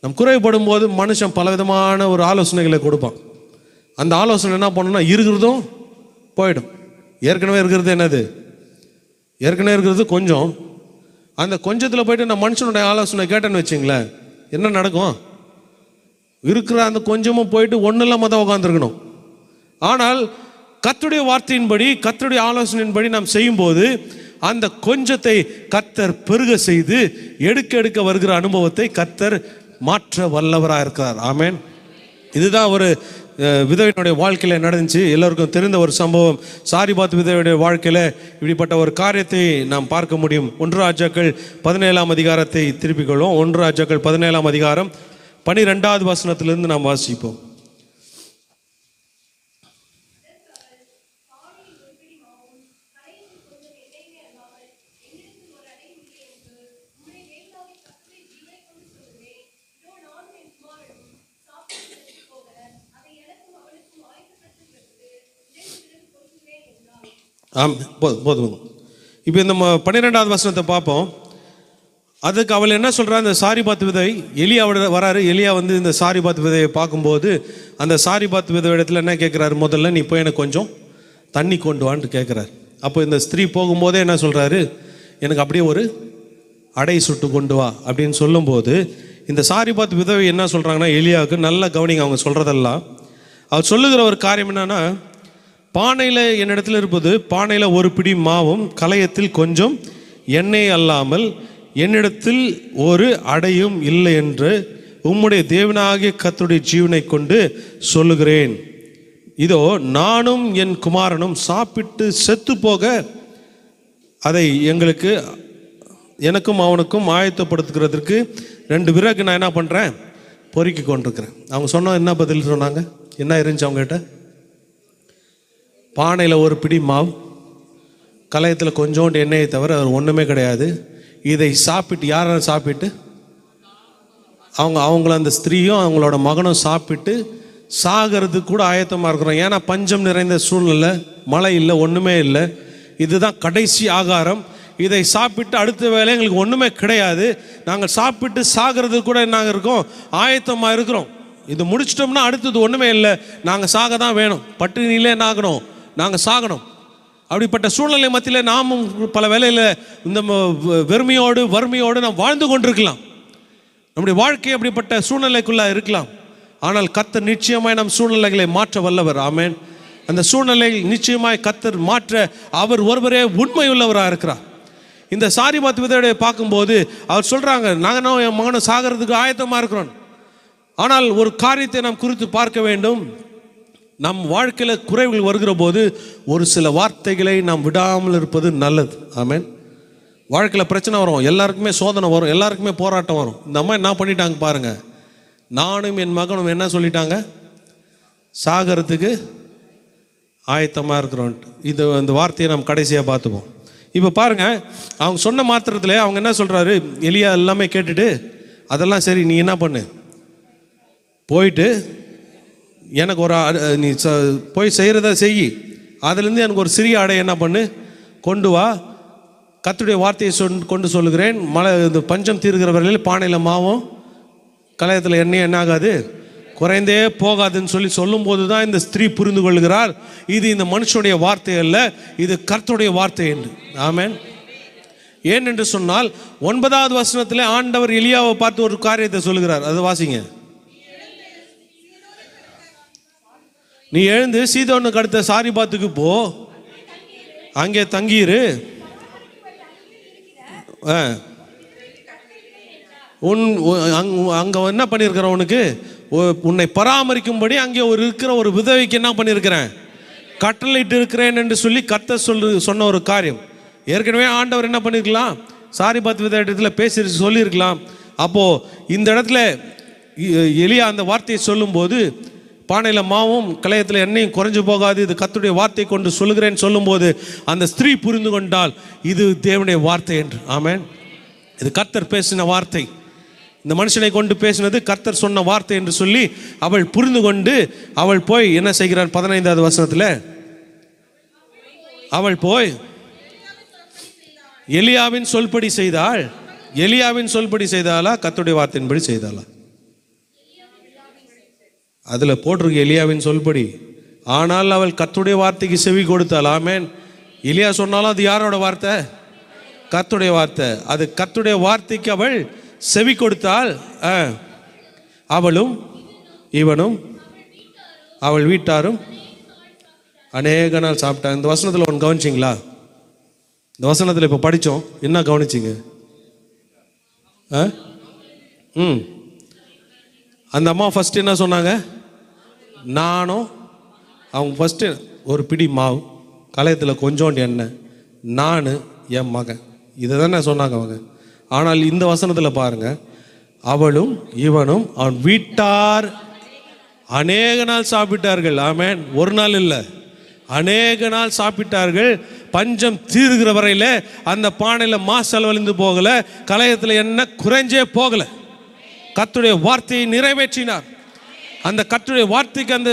நம் குறைபடும் போது மனுஷன் பலவிதமான ஒரு ஆலோசனைகளை கொடுப்பான். அந்த ஆலோசனை என்ன பண்ணணும்னா இருக்கிறதும் போயிடும். ஏற்கனவே இருக்கிறது என்னது? ஏற்கனவே இருக்கிறது கொஞ்சம். அந்த கொஞ்சத்தில் போயிட்டு நான் மனுஷனுடைய ஆலோசனை கேட்டேன்னு வச்சிங்களேன், என்ன நடக்கும்? இருக்கிற அந்த கொஞ்சமும் போயிட்டு ஒன்றும் இல்லாமல் தான் உட்காந்துருக்கணும். ஆனால் கர்த்தருடைய வார்த்தையின்படி, கர்த்தருடைய ஆலோசனையின்படி நாம் செய்யும்போது அந்த கொஞ்சத்தை கர்த்தர் பெருக செய்து எடுக்க வருகிற அனுபவத்தை கர்த்தர் மாற்ற வல்லவராக இருக்கிறார். ஆமென். இதுதான் ஒரு விதவையினுடைய வாழ்க்கையில் நடந்துச்சு. எல்லோருக்கும் தெரிந்த ஒரு சம்பவம். சாரிபாத் விதவையுடைய வாழ்க்கையில் இப்படிப்பட்ட ஒரு காரியத்தை நாம் பார்க்க முடியும். 1 ராஜாக்கள் 17ஆம் அதிகாரத்தை திருப்பிக் கொள்வோம். 1 ராஜாக்கள் 17ஆம் அதிகாரம் 12வது வசனத்திலிருந்து நாம் வாசிப்போம். போதும். இப்போ இந்த 12வது வசனத்தை பார்ப்போம். அதுக்கு அவள் என்ன சொல்கிறா, இந்த சாரிபாத் விதவை எலியா வராரு. எலியா வந்து இந்த சாரிபாத் விதவையை பார்க்கும்போது அந்த சாரிபாத் விதவை இடத்துல என்ன கேட்குறாரு, முதல்ல நீ போய் எனக்கு கொஞ்சம் தண்ணி கொண்டு வான்ட்டு கேட்குறாரு. அப்போ இந்த ஸ்திரீ போகும்போதே என்ன சொல்கிறாரு, எனக்கு அப்படியே ஒரு அடை சுட்டு கொண்டு வா அப்படின்னு சொல்லும்போது இந்த சாரிபாத் விதவை என்ன சொல்கிறாங்கன்னா, எலியாவுக்கு நல்லா கவனிங்க அவங்க சொல்கிறதெல்லாம். அவர் சொல்லுகிற ஒரு காரியம் என்னன்னா, பானையில் என்னிடத்தில் இருப்பது பானையில் ஒரு பிடி மாவும் கலயத்தில் கொஞ்சம் எண்ணெய் அல்லாமல் என்னிடத்தில் ஒரு அடையும் இல்லை என்று உம்முடைய தேவனாகிய கர்த்தருடைய ஜீவனை கொண்டு சொல்லுகிறேன். இதோ நானும் என் குமாரனும் சாப்பிட்டு செத்து போக அதை எனக்கும் அவனுக்கும் ஆயத்தப்படுத்துகிறதுக்கு 2 விறகு நான் என்ன பண்ணுறேன், பொறுக்கி கொண்டிருக்கிறேன். அவங்க சொன்ன என்ன பதில் சொன்னாங்க, என்ன இருந்துச்சு அவங்ககிட்ட? பானையில் ஒரு பிடி மாவு, கலயத்தில் கொஞ்சோண்டு எண்ணெயை தவிர அவர் ஒன்றுமே கிடையாது. இதை சாப்பிட்டு யாரை சாப்பிட்டு அவங்கள அந்த ஸ்திரீயும் அவங்களோட மகனும் சாப்பிட்டு சாகிறதுக்கு கூட ஆயத்தமாக இருக்கிறோம். ஏன்னா பஞ்சம் நிறைந்த சூழ்நிலை, மழை இல்லை, ஒன்றுமே இல்லை. இதுதான் கடைசி ஆகாரம். இதை சாப்பிட்டு அடுத்த வேலை எங்களுக்கு ஒன்றுமே கிடையாது, நாங்கள் சாப்பிட்டு சாகிறதுக்கு கூட நாங்கள் இருக்கோம், ஆயத்தமாக இருக்கிறோம். இது முடிச்சிட்டோம்னா அடுத்தது ஒன்றுமே இல்லை, நாங்கள் சாக தான் வேணும், பட்டினியிலே என்ன ஆகணும், நாங்கள் சாகணும். அப்படிப்பட்ட சூழ்நிலை மத்தியில் நாமும் பல வேளையில் இந்த வறுமையோடு நாம் வாழ்ந்து கொண்டிருக்கலாம். நம்முடைய வாழ்க்கை அப்படிப்பட்ட சூழ்நிலைக்குள்ளே இருக்கலாம். ஆனால் கர்த்தர் நிச்சயமாய் நம் சூழ்நிலைகளை மாற்ற வல்லவர். ஆமென். அந்த சூழ்நிலை நிச்சயமாய் கர்த்தர் மாற்ற அவர் ஒருவரே உண்மை உள்ளவராக இருக்கிறார். இந்த சாரிபாத் விதவையை பார்க்கும்போது அவர் சொல்கிறாங்க, நாங்கள் என் மகனை சாகிறதுக்கு ஆயத்தமாக இருக்கிறோம். ஆனால் ஒரு காரியத்தை நாம் குறித்து பார்க்க வேண்டும். நம் வாழ்க்கையில் குறைவுகள் வருகிற போது ஒரு சில வார்த்தைகளை நாம் விடாமல் இருப்பது நல்லது. ஆமென். வாழ்க்கையில் பிரச்சனை வரும், எல்லாருக்குமே சோதனை வரும், எல்லாருக்குமே போராட்டம் வரும். இந்த அம்மா என்ன பண்ணிட்டாங்க பாருங்க, நானும் என் மகனும் என்ன சொல்லிட்டாங்க, சாகிறதுக்கு ஆயத்தமாக இருக்கிறோன்ட்டு. இந்த வார்த்தையை நாம் கடைசியாக பார்த்துப்போம். இப்போ பாருங்க, அவங்க சொன்ன மாத்திரத்தில் அவங்க என்ன சொல்கிறாரு, எலியா எல்லாமே கேட்டுட்டு அதெல்லாம் சரி, நீ என்ன பண்ணு, போயிட்டு எனக்கு ஒரு நீ போய் செய்கிறத செய், அதுலேருந்து எனக்கு ஒரு சிறிய அடை என்ன பண்ணு கொண்டு வா, கர்த்தருடைய வார்த்தையை கொண்டு சொல்லுகிறேன், இந்த பஞ்சம் தீர்கிறவர்களில் பானையில் மாவும் கலயத்தில் எண்ணெய் என்ன ஆகாது, குறைந்தே போகாதுன்னு சொல்லும்போது தான் இந்த ஸ்திரீ புரிந்து கொள்கிறார், இது இந்த மனுஷனுடைய வார்த்தை அல்ல, இது கர்த்தருடைய வார்த்தை என்று. ஆமென். ஏன் என்று சொன்னால் 9வது வசனத்தில் ஆண்டவர் எலியாவை பார்த்து ஒரு காரியத்தை சொல்லுகிறார். அது வாசிங்க. நீ எழுந்து சீதோனுக்கு அடுத்த சாரிபாத்துக்கு போ, அங்கே தங்கியிரு, அங்கே என்ன பண்ணியிருக்கிறேன், உனக்கு உன்னை பராமரிக்கும்படி அங்கே இருக்கிற ஒரு விதவைக்கு என்ன பண்ணியிருக்கிறேன், கட்டளையிட்டு இருக்கிறேன் என்று சொல்லி கர்த்தர் சொன்ன ஒரு காரியம். ஏற்கனவே ஆண்டவர் என்ன பண்ணியிருக்கலாம், சாரிபாத் வித இடத்துல பேசி சொல்லியிருக்கலாம். அப்போது இந்த இடத்துல எலியா அந்த வார்த்தையை சொல்லும்போது, பானையில் மாவும் கலயத்தில் எண்ணெயும் குறைஞ்சு போகாது, இது கர்த்தருடைய வார்த்தை கொண்டு சொல்லுகிறேன்னு சொல்லும்போது அந்த ஸ்திரீ புரிந்து கொண்டால் இது தேவனுடைய வார்த்தை என்று. ஆமென். இது கர்த்தர் பேசின வார்த்தை, இந்த மனுஷனை கொண்டு பேசினது கர்த்தர் சொன்ன வார்த்தை என்று சொல்லி அவள் புரிந்து கொண்டு அவள் போய் என்ன செய்கிறான், 15வது வசனத்தில் அவள் போய் எலியாவின் சொல்படி செய்தாள். எலியாவின் சொல்படி செய்தாளா, கர்த்தருடைய வார்த்தையின்படி செய்தாளா? அதில் போட்டிருக்கு எலியாவின் சொல்படி. ஆனால் அவள் கர்த்தருடைய வார்த்தைக்கு செவி கொடுத்தாள். ஆமென். எலியா சொன்னாலும் அது யாரோட வார்த்தை, கர்த்தருடைய வார்த்தை. அது கர்த்தருடைய வார்த்தைக்கு அவள் செவி கொடுத்தாள். அவளும் இவனும் அவள் வீட்டாரும் அநேக நாள் சாப்பிட்டாங்க. இந்த வசனத்தில் ஒன்று கவனிச்சிங்களா? இந்த வசனத்தில் இப்போ படித்தோம், என்ன கவனிச்சிங்க? அந்த அம்மா ஃபர்ஸ்ட் என்ன சொன்னாங்க, நானும் அவங்க ஃபஸ்ட்டு ஒரு பிடி மாவு, கலையத்தில் கொஞ்சோண்டு எண்ணெய், நான் என் மகன், இதை தானே சொன்னாங்க அவங்க. ஆனால் இந்த வசனத்தில் பாருங்கள், அவளும் இவனும் அவன் வீட்டார் அநேக நாள் சாப்பிட்டார்கள். ஆமென். ஒரு நாள் இல்லை, அநேக நாள் சாப்பிட்டார்கள். பஞ்சம் தீருகிற வரையில் அந்த பானையில் செலவழிந்து போகலை, கலையத்தில் என்ன குறைஞ்சே போகலை. கர்த்தருடைய வார்த்தையை நிறைவேற்றினார். அந்த கர்த்தருடைய வார்த்தைக்கு அந்த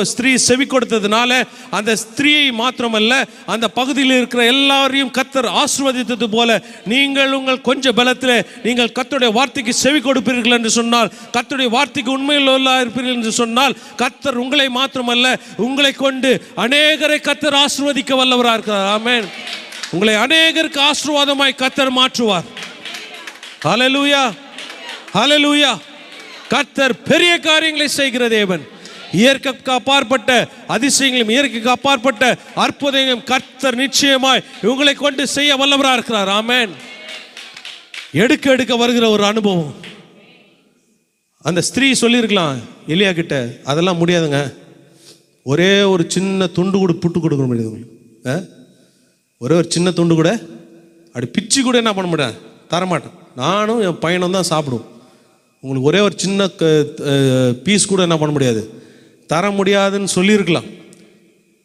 ஸ்திரீ செவி கொடுத்ததுனால அந்த ஸ்திரீயை மாத்திரமல்ல, அந்த பகுதியில் இருக்கிற எல்லாரையும் கர்த்தர் ஆசீர்வதித்தது போல நீங்கள் உங்கள் கொஞ்ச பலத்தில் நீங்கள் கர்த்தருடைய வார்த்தைக்கு செவி கொடுப்பீர்கள் என்று சொன்னால், கர்த்தருடைய வார்த்தைக்கு உண்மையில் இருப்பீர்கள் என்று சொன்னால், கர்த்தர் உங்களை மாத்திரமல்ல உங்களை கொண்டு அநேகரை கர்த்தர் ஆசீர்வதிக்க வல்லவராக இருக்கிறார். ஆமென். உங்களை அநேகருக்கு ஆசீர்வாதமாய் கர்த்தர் மாற்றுவார். ஹல்லேலூயா, ஹல்லேலூயா. கர்த்தர் பெரிய காரியங்களை செய்கிற தேவன். இயற்கைக்கு அப்பாற்பட்ட அதிசயங்களும் இயற்கைக்கு அப்பாற்பட்ட அற்புதங்களும் கர்த்தர் நிச்சயமாய் இவங்களை கொண்டு செய்ய வல்லவராக இருக்கிறார். ஆமென். எடுக்க எடுக்க வருகிற ஒரு அனுபவம். அந்த ஸ்திரீ சொல்லியிருக்கலாம் எலியா கிட்ட, அதெல்லாம் முடியாதுங்க, ஒரே ஒரு சின்ன துண்டு கூட புட்டு கொடுக்க முடியாது உங்களுக்கு, ஒரே ஒரு சின்ன துண்டு கூட அப்படி பிச்சு கூட என்ன பண்ண முடியாது, தரமாட்டேன், நானும் என் பையனும் தான் சாப்பிடுவோம், உங்களுக்கு ஒரே ஒரு சின்ன பீஸ் கூட என்ன பண்ண முடியாது, தர முடியாதுன்னு சொல்லியிருக்கலாம்.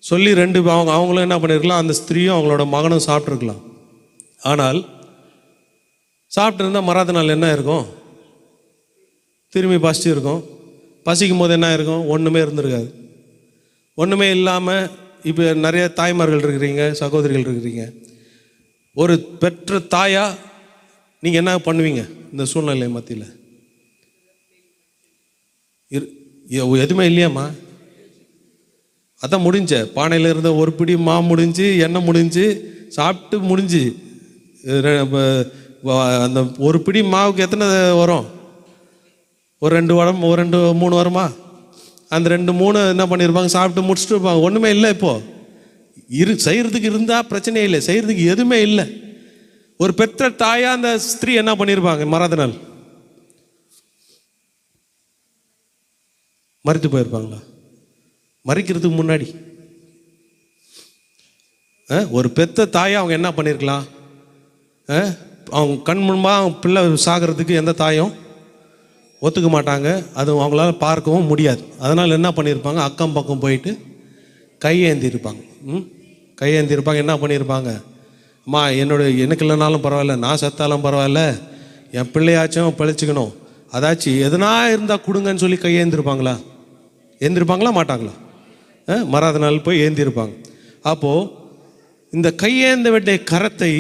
சொல்லி அவங்களும் என்ன பண்ணியிருக்கலாம், அந்த ஸ்திரீயும் அவங்களோட மகனும் சாப்பிட்ருக்கலாம். ஆனால் சாப்பிட்டு இருந்தால் மறாத நாள் என்ன இருக்கும், திரும்பி பசி இருக்கும். பசிக்கும் போது என்ன இருக்கும், ஒன்றுமே இருந்திருக்காது. ஒன்றுமே இல்லாமல் இப்போ நிறைய தாய்மார்கள் இருக்கிறீங்க, சகோதரிகள் இருக்கிறீங்க. ஒரு பெற்ற தாயா நீங்கள் என்ன பண்ணுவீங்க இந்த சூழ்நிலை மத்தியில்? எதுவுமே இல்லையாம்மா, அதான் முடிஞ்ச பானையில் இருந்த ஒரு பிடி முடிஞ்சு, எண்ணெய் முடிஞ்சு, சாப்பிட்டு முடிஞ்சு. அந்த ஒரு பிடி மாவுக்கு எத்தனை வரும், ஒரு 2 வாரம், ஒரு 2-3 வாரமா, அந்த 2-3 என்ன பண்ணியிருப்பாங்க, சாப்பிட்டு முடிச்சுட்டு இருப்பாங்க. ஒன்றுமே இல்லை. இப்போது செய்கிறதுக்கு இருந்தால் பிரச்சனையே இல்லை, செய்கிறதுக்கு எதுவுமே இல்லை. ஒரு பெற்ற தாயா அந்த ஸ்திரீ என்ன பண்ணியிருப்பாங்க, மறாத நாள் மறித்து போயிருப்பாங்களா? மறிக்கிறதுக்கு முன்னாடி ஒரு பெத்த தாயை அவங்க என்ன பண்ணியிருக்கலாம், அவங்க கண் முன்பாக அவங்க பிள்ளை சாகிறதுக்கு எந்த தாயும் ஒத்துக்க மாட்டாங்க, அது அவங்களால பார்க்கவும் முடியாது. அதனால் என்ன பண்ணியிருப்பாங்க, அக்கம் பக்கம் போயிட்டு கையேந்திருப்பாங்க. கையேந்திருப்பாங்க. என்ன பண்ணியிருப்பாங்க, அம்மா எனக்கு இல்லைனாலும் பரவாயில்ல, நான் செத்தாலும் பரவாயில்ல, என் பிள்ளையாச்சும் பழிச்சுக்கணும், அதாச்சும் எதுனா இருந்தால் கொடுங்கன்னு சொல்லி கையேந்திருப்பாங்களா? ஏந்திருப்பாங்களா மாட்டாங்களா? மறாத நாள் போய் ஏந்திருப்பாங்க. அப்போது இந்த கையேந்த வேண்டிய கரத்தை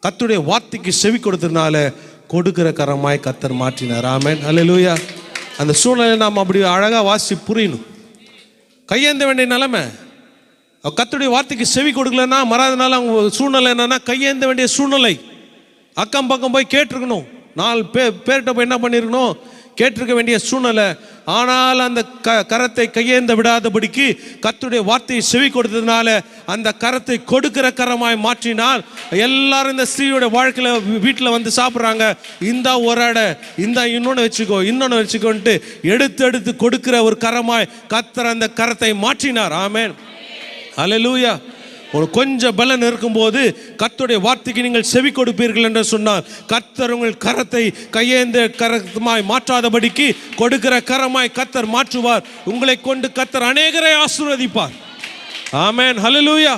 கர்த்தருடைய வார்த்தைக்கு செவி கொடுத்ததுனால கொடுக்கிற கரமாய் கர்த்தர் மாற்றினார். ஆமென், அல்லேலூயா. அந்த சூழ்நிலை நாம் அப்படி அழகாக வாசி புரியணும். கையேந்த வேண்டிய நிலைமை, கர்த்தருடைய வார்த்தைக்கு செவி கொடுக்கலன்னா மறாத நாள் அவங்க சூழ்நிலை என்னன்னா கையேந்த வேண்டிய சூழ்நிலை. அக்கம் பக்கம் போய் கேட்டிருக்கணும், 4 பேர்கிட்ட போய் என்ன பண்ணியிருக்கணும், கேட்டிருக்க வேண்டிய சூழ்நிலை. ஆனால் அந்த கரத்தை கையேந்த விடாதபடிக்கு கர்த்தருடைய வார்த்தையை செவி கொடுத்ததுனால அந்த கரத்தை கொடுக்கிற கரமாய் மாற்றினால் எல்லாரும் இந்த ஸ்திரீயோட வாழ்க்கையில் வீட்டில் வந்து சாப்பிட்றாங்க. இந்த ஒரு அடை, இந்த இன்னொன்று வச்சுக்கோன்ட்டு எடுத்து கொடுக்கிற ஒரு கரமாய் கர்த்தர் அந்த கரத்தை மாற்றினார். ஆமென், அல்லேலூயா. ஒரு கொஞ்சம் பலன் இருக்கும்போது கர்த்தருடைய வார்த்தைக்கு நீங்கள் செவி கொடுப்பீர்கள் என்று சொன்னால் கர்த்தர் உங்கள் கரத்தை கையேந்த கரமாய் மாற்றாதபடிக்கு கொடுக்கிற கரமாய் கர்த்தர் மாற்றுவார். உங்களை கொண்டு கர்த்தர் அநேகரை ஆசீர்வதிப்பார். ஆமென், ஹல்லேலூயா.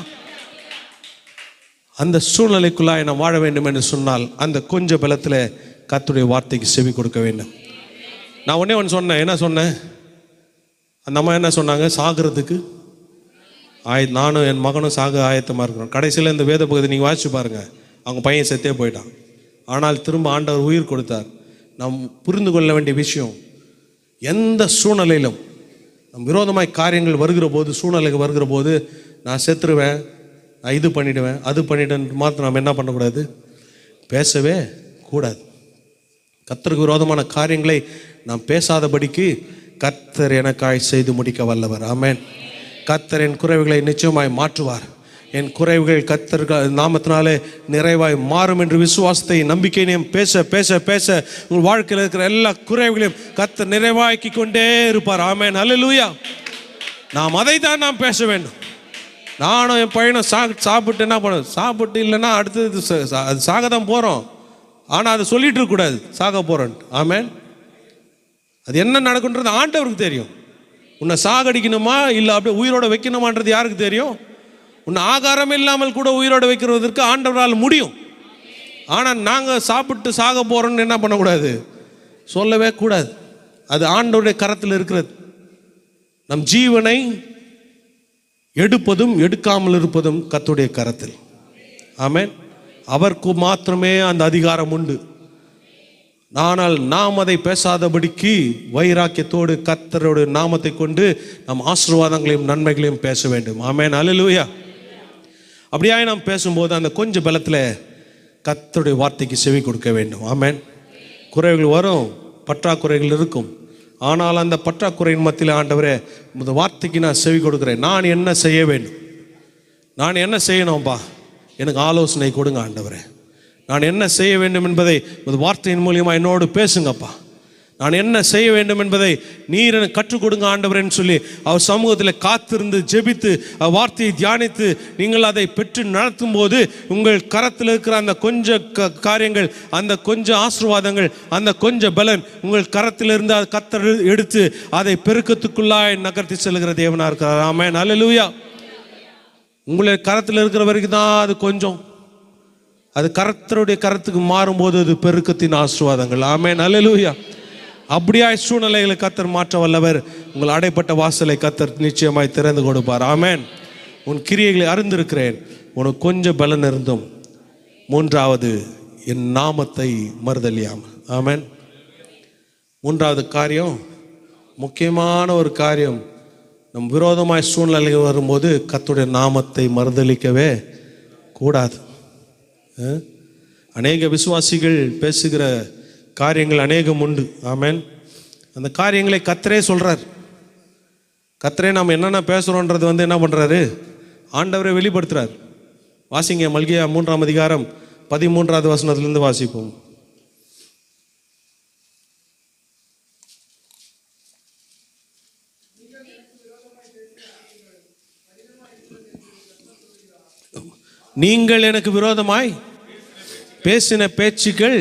அந்த சூழ்நிலைக்குள்ளாய் நாம் வாழ வேண்டும் என்று சொன்னால் அந்த கொஞ்ச பலத்தில் கர்த்தருடைய வார்த்தைக்கு செவி கொடுக்க வேண்டும். நான் ஒன்று சொன்னேன். என்ன சொன்னேன்? அந்த அம்மா என்ன சொன்னாங்க, சாகிறதுக்கு நானும் என் மகனும் சாக ஆயத்தமாக இருக்கிறோம். கடைசியில் இந்த வேத பகுதி நீங்கள் வாசிச்சு பாருங்கள், அவங்க பையன் செத்தே போயிட்டான். ஆனால் திரும்ப ஆண்டவர் உயிர் கொடுத்தார். நாம் புரிந்து கொள்ள வேண்டிய விஷயம், எந்த சூழ்நிலையிலும் நம் விரோதமாய் காரியங்கள் வருகிற போது, சூழ்நிலைக்கு வருகிற போது நான் செத்துருவேன், நான் இது பண்ணிவிடுவேன், அது பண்ணிவிடுவேன் மாத்திரம் நம்ம என்ன பண்ணக்கூடாது, பேசவே கூடாது. கர்த்தருக்கு விரோதமான காரியங்களை நாம் பேசாதபடிக்கு கர்த்தர் எனக்காய் செய்து முடிக்க வல்லவர். ஆமென். கர்த்தர் என் குறைவுகளை நிச்சயமாய் மாற்றுவார். என் குறைவுகள் கர்த்தர் நாமத்தினாலே நிறைவாய் மாறும் என்று விசுவாசத்தை நம்பிக்கையினையும் பேச பேச பேச உங்கள் வாழ்க்கையில் இருக்கிற எல்லா குறைவுகளையும் கர்த்தர் நிறைவாக்கி கொண்டே இருப்பார். ஆமென், அல்லேலூயா. நாம் அதை தான் நாம் பேச வேண்டும். நானும் என் பையனும் சாப்பிட்டு என்ன பண்ண சாப்பிட்டு இல்லைன்னா அடுத்தது அது சாக தான் போகிறோம். ஆனால் அதை சொல்லிட்டு இருக்கக்கூடாது சாக போகிறோன்ட்டு. ஆமென். அது என்ன நடக்குன்றது ஆண்டவருக்கு தெரியும். உன்னை சாகடிக்கணுமா இல்லை அப்படியே உயிரோட வைக்கணுமான்றது யாருக்கு தெரியும்? உன்னை ஆகாரம் இல்லாமல் கூட உயிரோட வைக்கிறதுக்கு ஆண்டவரால் முடியும். ஆனால் நாங்கள் சாப்பிட்டு சாக போகிறோன்னு என்ன பண்ணக்கூடாது, சொல்லவே கூடாது. அது ஆண்டவருடைய கரத்தில் இருக்கிறது. நம் ஜீவனை எடுப்பதும் எடுக்காமல் இருப்பதும் கர்த்தருடைய கரத்தில். ஆமென். அவருக்கு மாத்திரமே அந்த அதிகாரம் உண்டு. ஆனால் நாம் அதை பேசாதபடிக்கு வைராக்கியத்தோடு கர்த்தருடைய நாமத்தை கொண்டு நம் ஆசீர்வாதங்களையும் நன்மைகளையும் பேச வேண்டும். ஆமென், அல்லேலூயா. அப்படியே நாம் பேசும்போது அந்த கொஞ்சம் பலத்தில் கர்த்தருடைய வார்த்தைக்கு செவி கொடுக்க வேண்டும். ஆமென். குறைகள் வரும், பற்றாக்குறைகள் இருக்கும். ஆனால் அந்த பற்றாக்குறையின் மத்தியில் ஆண்டவரே இந்த வார்த்தைக்கு நான் செவி கொடுக்குறேன். நான் என்ன செய்ய வேண்டும், நான் என்ன செய்யணும்பா, எனக்கு ஆலோசனை கொடுங்க ஆண்டவரே. நான் என்ன செய்ய வேண்டும் என்பதை ஒரு வார்த்தையின் மூலியமாக என்னோடு பேசுங்கப்பா. நான் என்ன செய்ய வேண்டும் என்பதை நீர் எனக்கு கற்றுக் கொடுங்க ஆண்டவரேன்னு சொல்லி அவர் சமூகத்தில் காத்திருந்து ஜெபித்து வார்த்தையை தியானித்து நீங்கள் அதை பெற்று நடத்தும் போது உங்கள் கரத்தில் இருக்கிற அந்த கொஞ்ச காரியங்கள், அந்த கொஞ்சம் ஆசீர்வாதங்கள், அந்த கொஞ்சம் பலன் உங்கள் கரத்திலிருந்து அதை கர்த்தர் எடுத்து அதை பெருக்கத்துக்குள்ளாய் நகர்த்தி செல்கிற தேவனாக இருக்கிறார். ஆமென், அல்லேலூயா. உங்களுடைய கரத்தில் இருக்கிற வரைக்கும் தான் அது கொஞ்சம், அது கர்த்தருடைய கரத்துக்கு மாறும்போது அது பெருக்கத்தின் ஆசீர்வாதங்கள். ஆமென், அல்லேலூயா. அப்படியாய் சூழ்நிலைகளை கர்த்தர் மாற்ற வல்லவர். உங்கள் அடைப்பட்ட வாசலை கர்த்தர் நிச்சயமாய் திறந்து கொடுப்பார். ஆமென். உன் கிரியைகளை அறிந்திருக்கிறேன், உனக்கு கொஞ்சம் பலன் இருந்தும் மூன்றாவது என் நாமத்தை மறுதலியாமல். ஆமென். மூன்றாவது காரியம், முக்கியமான ஒரு காரியம், நம் விரோதமாய் சூழ்நிலைகள் வரும்போது கர்த்தருடைய நாமத்தை மறுதலிக்கவே கூடாது. அநேக விசுவாசிகள் பேசுகிற காரியங்கள் அநேகம் உண்டு. ஆமென். அந்த காரியங்களை கர்த்தரே சொல்கிறார். கர்த்தரே நாம் என்னென்ன பேசுகிறோன்றது என்ன பண்ணுறாரு, ஆண்டவரை வெளிப்படுத்துகிறார். வாசிங்க மல்கியா 3ஆம் அதிகாரம் 13வது வசனத்திலிருந்து வாசிப்போம். நீங்கள் எனக்கு விரோதமாய் பேசின பேச்சுக்கள்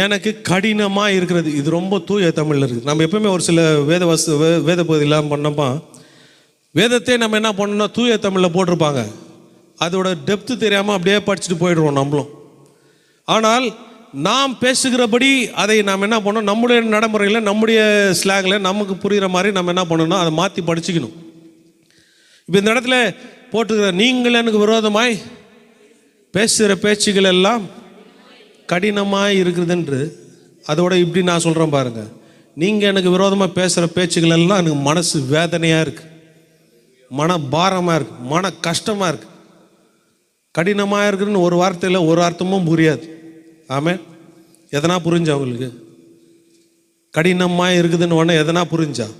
எனக்கு கடினமாக இருக்கிறது. இது ரொம்ப தூய தமிழில் இருக்குது. நம்ம எப்பவுமே ஒரு சில வேத பகுதியெல்லாம் பண்ணப்போ வேதத்தை நம்ம என்ன பண்ணோம்னா தூய தமிழில் போட்டிருப்பாங்க. அதோட டெப்த்து தெரியாமல் அப்படியே படிச்சுட்டு போயிடுவோம் நம்மளும். ஆனால் நாம் பேசுகிறபடி அதை நாம் என்ன பண்ணோம், நம்முடைய நடைமுறையில் நம்முடைய ஸ்லாங்கில் நமக்கு புரிகிற மாதிரி நம்ம என்ன பண்ணணும்னா அதை மாற்றி படிச்சுக்கணும். இப்போ இந்த இடத்துல போட்டுக்கிற நீங்கள் எனக்கு விரோதமாய் பேசுகிற பேச்சுகள் எல்லாம் கடினமாக இருக்குதுன்று, அதோட இப்படி நான் சொல்கிறேன் பாருங்க, நீங்கள் எனக்கு விரோதமாக பேசுகிற பேச்சுகள் எல்லாம் எனக்கு மனசு வேதனையாக இருக்குது, மன பாரமாக இருக்குது, மன கஷ்டமாக இருக்குது. கடினமாக இருக்குதுன்னு ஒரு வார்த்தையில் ஒரு அர்த்தமும் புரியாது. ஆமென். எதனா புரிஞ்சா அவங்களுக்கு? கடினமாக இருக்குதுன்னு உடனே எதனா புரிஞ்சா?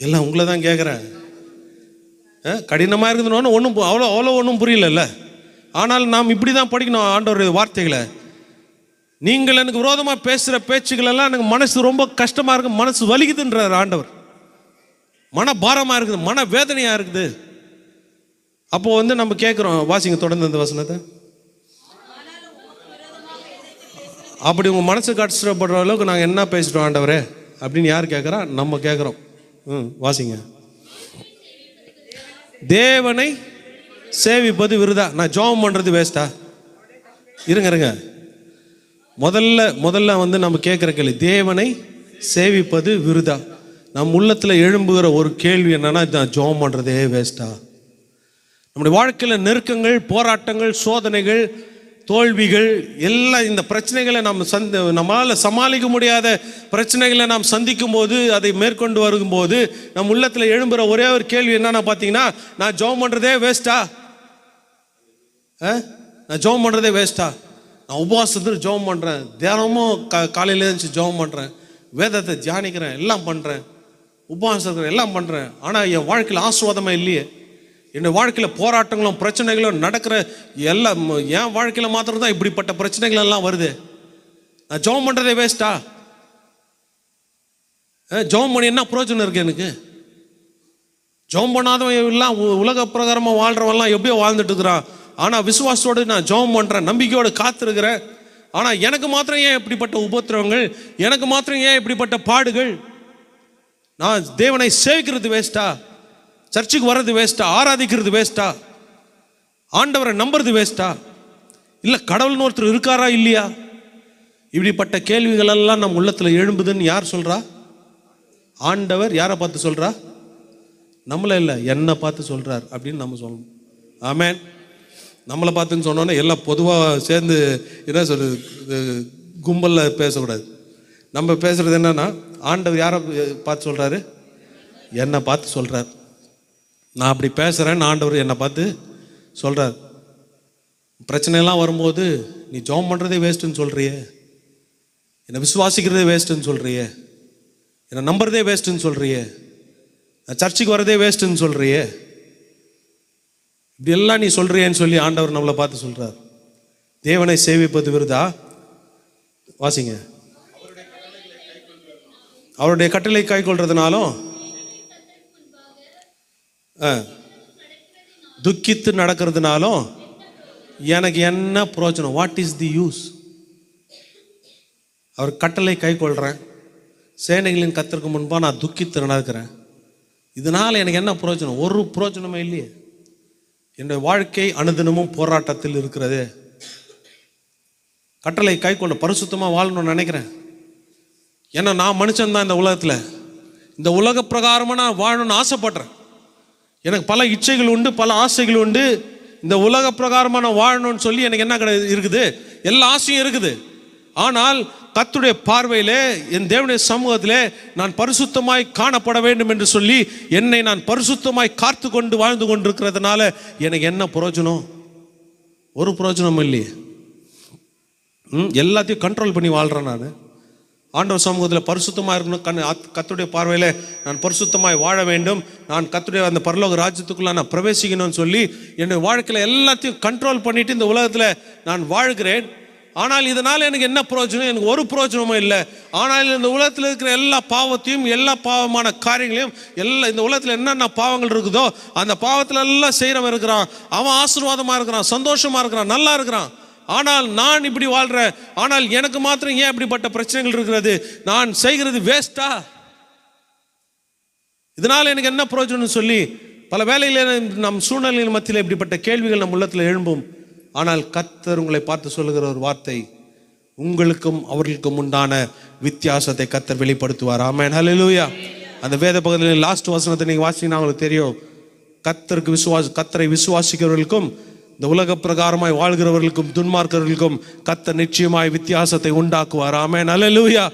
எல்லாம் உங்களை தான் கேட்குறேன். கடினமாக இருக்குதுன்னு ஒன்றும் அவ்வளோ ஒன்றும் புரியல. ஆனால் நாம் இப்படி தான் படிக்கணும் ஆண்டவருடைய வார்த்தைகளை. நீங்கள் எனக்கு விரோதமாக பேசுகிற பேச்சுகள் எல்லாம் எனக்கு மனசு ரொம்ப கஷ்டமாக இருக்குது, மனசு வலிக்குதுன்றார் ஆண்டவர். மன பாரமாக இருக்குது, மன வேதனையாக இருக்குது. அப்போது நம்ம கேட்குறோம், வாசிங்க தொடர்ந்து அந்த வசனத்தை. அப்படி உங்கள் மனசு கஷ்டப்படுற அளவுக்கு நாங்கள் என்ன பேசிட்டோம் ஆண்டவரே அப்படின்னு யார் கேட்குறா? நம்ம கேட்குறோம். வாசிங்க. தேவனை சேவிப்பது விருதா. நான் ஜெபம் பண்ணுறது வேஸ்டா? இருங்க முதல்ல நம்ம கேட்குற கேள்வி, தேவனை சேவிப்பது விருதா. நம் உள்ளத்தில் எழும்புகிற ஒரு கேள்வி என்னன்னா, நான் ஜெபம் பண்ணுறதே வேஸ்டா? நம்முடைய வாழ்க்கையில் நெருக்கங்கள், போராட்டங்கள், சோதனைகள், தோல்விகள் எல்லாம், இந்த பிரச்சனைகளை நம்மளால் சமாளிக்க முடியாத பிரச்சனைகளை நாம் சந்திக்கும் போது, அதை மேற்கொண்டு வரும்போது நம் உள்ளத்தில் எழும்புகிற ஒரே ஒரு கேள்வி என்னன்னா பார்த்தீங்கன்னா, நான் ஜெபம் பண்ணுறதே வேஸ்டா? நான் ஜெபம் பண்ணுறதே வேஸ்டா? நான் உபவாசத்தில் ஜெபம் பண்ணுறேன், தினமும் காலையில் எழுந்துச்சு ஜெபம் பண்ணுறேன், வேதத்தை தியானிக்கிறேன், எல்லாம் பண்ணுறேன், உபவாசம் எல்லாம் பண்ணுறேன், ஆனால் என் வாழ்க்கையில் ஆசீர்வாதமாக இல்லையே, என்னோட வாழ்க்கையில் போராட்டங்களும் பிரச்சனைகளும் நடக்கிற எல்லாம் என் வாழ்க்கையில் மாத்திரம் தான் இப்படிப்பட்ட பிரச்சனைகள் எல்லாம் வருது. நான் ஜெபம் பண்ணுறதே வேஸ்ட்டா? ஜெபம் பண்ணி என்ன பிரயோஜனம் இருக்குது எனக்கு? ஜெபம் பண்ணாதவன் எல்லாம் உலக பிரகாரமாக வாழ்கிறவன்லாம் எப்படியோ வாழ்ந்துட்டு இருக்கிறான். ஆனால் விசுவாசத்தோடு நான் ஜெபம் பண்ணுறேன், நம்பிக்கையோடு காத்திருக்கிறேன். ஆனால் எனக்கு மாத்திரம் ஏன் இப்படிப்பட்ட உபத்திரவங்கள், எனக்கு மாத்திரம் ஏன் இப்படிப்பட்ட பாடுகள்? நான் தேவனை சேவிக்கிறது வேஸ்ட்டா? சர்ச்சுக்கு வர்றது வேஸ்ட்டா? ஆராதிக்கிறது வேஸ்ட்டா? ஆண்டவரை நம்புறது வேஸ்ட்டா? இல்லை கடவுள்னு ஒருத்தர் இருக்காரா இல்லையா? இப்படிப்பட்ட கேள்விகள் எல்லாம் நம்ம உள்ளத்தில் எழும்புதுன்னு யார் சொல்கிறா? ஆண்டவர் யாரை பார்த்து சொல்கிறா? நம்மளே இல்லை, என்னை பார்த்து சொல்கிறார் அப்படின்னு நம்ம சொல்லணும். ஆமேன். நம்மளை பார்த்துன்னு சொன்னோன்னே எல்லாம் பொதுவாக சேர்ந்து என்ன சொல்கிறது, கும்பலில் பேசக்கூடாது. நம்ம பேசுகிறது என்னன்னா, ஆண்டவர் யாரை பார்த்து சொல்கிறாரு? என்னை பார்த்து சொல்கிறார். நான் அப்படி பேசுகிறேன்னு ஆண்டவர் என்னை பார்த்து சொல்கிறார். பிரச்சனையெல்லாம் வரும்போது நீ ஜெபம் பண்ணுறதே வேஸ்ட்டுன்னு சொல்கிறியே, என்னை விசுவாசிக்கிறதே வேஸ்ட்டுன்னு சொல்கிறியே, என்னை நம்புறதே வேஸ்ட்டுன்னு சொல்கிறியே, நான் சர்ச்சுக்கு வரதே வேஸ்ட்டுன்னு சொல்கிறியே, இப்படி எல்லாம் நீ சொல்கிறியேன்னு சொல்லி ஆண்டவர் நம்மளை பார்த்து சொல்கிறார். தேவனை சேவிப்பது விருதா? வாசிங்க. அவருடைய கட்டளை கை கொள்றதுனாலும் துக்கித்து நடக்கிறதுனாலும் எனக்கு என்ன பிரயோஜனம்? What is the use? அவர் கட்டளை கை கொள்கிறேன், சேனைகளின் கர்த்தருக்கு முன்பாக நான் துக்கித்து நடக்கிறேன், இதனால் எனக்கு என்ன பிரயோஜனம்? ஒரு பிரயோஜனமே இல்லையே. என்னுடைய வாழ்க்கை அனுதினமும் போராட்டத்தில் இருக்கிறது. கட்டளை கை கொள்ள பரிசுத்தமாக வாழணும்னு நினைக்கிறேன். ஏன்னா நான் மனுஷன்தான் இந்த உலகத்தில். இந்த உலக பிரகாரமாக நான் வாழணும்னு ஆசைப்படுறேன். எனக்கு பல இச்சைகள் உண்டு, பல ஆசைகள் உண்டு. இந்த உலக பிரகாரமாக நான் வாழணும்னு சொல்லி எனக்கு என்ன இருக்குது? எல்லா ஆசையும் இருக்குது. ஆனால் கர்த்தருடைய பார்வையிலே, என் தேவனுடைய சமூகத்திலே நான் பரிசுத்தமாய் காணப்பட வேண்டும் என்று சொல்லி என்னை நான் பரிசுத்தமாய் காத்து கொண்டு வாழ்ந்து கொண்டிருக்கிறதுனால எனக்கு என்ன பிரயோஜனம்? ஒரு பிரயோஜனம் இல்லையே. எல்லாத்தையும் கண்ட்ரோல் பண்ணி வாழ்கிறேன். நான் ஆண்டவர் சமூகத்தில் பரிசுத்தமாக இருக்கணும். கர்த்தருடைய பார்வையில் நான் பரிசுத்தமாய் வாழ வேண்டும், நான் கர்த்தருடைய அந்த பரலோக ராஜ்யத்துக்குள்ள நான் பிரவேசிக்கணும்னு சொல்லி என்னுடைய வாழ்க்கையில் எல்லாத்தையும் கண்ட்ரோல் பண்ணிட்டு இந்த உலகத்தில் நான் வாழ்கிறேன். ஆனால் இதனால் எனக்கு என்ன பிரயோஜனம்? எனக்கு ஒரு பிரயோஜனமும் இல்லை. ஆனால் இந்த உலகத்தில் இருக்கிற எல்லா பாவத்தையும், எல்லா பாவமான காரியங்களையும், இந்த உலகத்தில் என்னென்ன பாவங்கள் இருக்குதோ அந்த பாவத்தில் எல்லாம் செய்கிறவன் இருக்கிறான். அவன் ஆசீர்வாதமாக இருக்கிறான், சந்தோஷமாக இருக்கிறான், நல்லா இருக்கிறான். ஆனால் நான் இப்படி வாழ்கிறேன். ஆனால் எனக்கு மாத்திரம் ஏன் இப்படிப்பட்ட பிரச்சனைகள் இருக்கிறது? நான் செய்கிறது வேஸ்டா? இதனால் எனக்கு என்ன பிரயோஜனம் சொல்லி பல வேளையில் நம் சூழ்நிலையின் மத்தியில் இப்படிப்பட்ட கேள்விகள் நம் உள்ளத்தில் எழும்பும். ஆனால் கர்த்தர் உங்களை பார்த்து சொல்லுகிற ஒரு வார்த்தை, உங்களுக்கும் அவர்களுக்கும் உண்டான வித்தியாசத்தை கர்த்தர் வெளிப்படுத்துவார். ஆமென், ஹல்லேலூயா. அந்த வேத பகுதியில் லாஸ்ட் வசனத்தை நீங்கள் வாசிங்கன்னா உங்களுக்கு தெரியும். கர்த்தரை விசுவாசிக்கிறவர்களுக்கும் இந்த உலக பிரகாரமாய் வாழ்கிறவர்களுக்கும் துன்மார்க்கர்களுக்கும் கர்த்தர் நிச்சயமாய் வித்தியாசத்தை உண்டாக்குவார். ஆமென், ஹல்லேலூயா.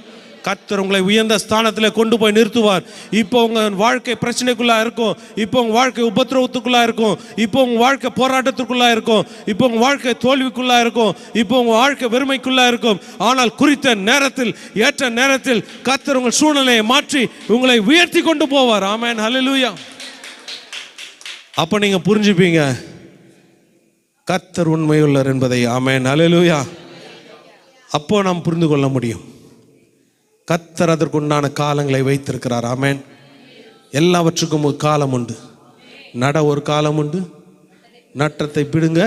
கர்த்தர் உங்களை உயர்ந்த ஸ்தானத்தில் கொண்டு போய் நிறுத்துவார். இப்போ உங்கள் வாழ்க்கை பிரச்சனைக்குள்ளா இருக்கும், இப்போ உங்கள் வாழ்க்கை உபத்திரவத்துக்குள்ளா இருக்கும், இப்போ உங்கள் வாழ்க்கை போராட்டத்துக்குள்ளா இருக்கும், இப்போ உங்கள் வாழ்க்கை தோல்விக்குள்ளா இருக்கும், இப்போ உங்கள் வாழ்க்கை வெறுமைக்குள்ளா இருக்கும். ஆனால் குறித்த நேரத்தில், ஏற்ற நேரத்தில் கர்த்தர் உங்கள் சூழ்நிலையை மாற்றி உங்களை உயர்த்தி கொண்டு போவார். ஆமென், ஹல்லேலூயா. அப்போ நீங்கள் புரிஞ்சுப்பீங்க கர்த்தர் உண்மையுள்ளவர் என்பதை. ஆமென், ஹல்லேலூயா. அப்போ நாம் புரிந்து கொள்ள முடியும். கர்த்தர் அதற்குண்டான காலங்களை வைத்திருக்கிறார். ஆமென். எல்லாவற்றுக்கும் ஒரு காலம் உண்டு. நட ஒரு காலம் உண்டு, நட்டத்தை பிடுங்க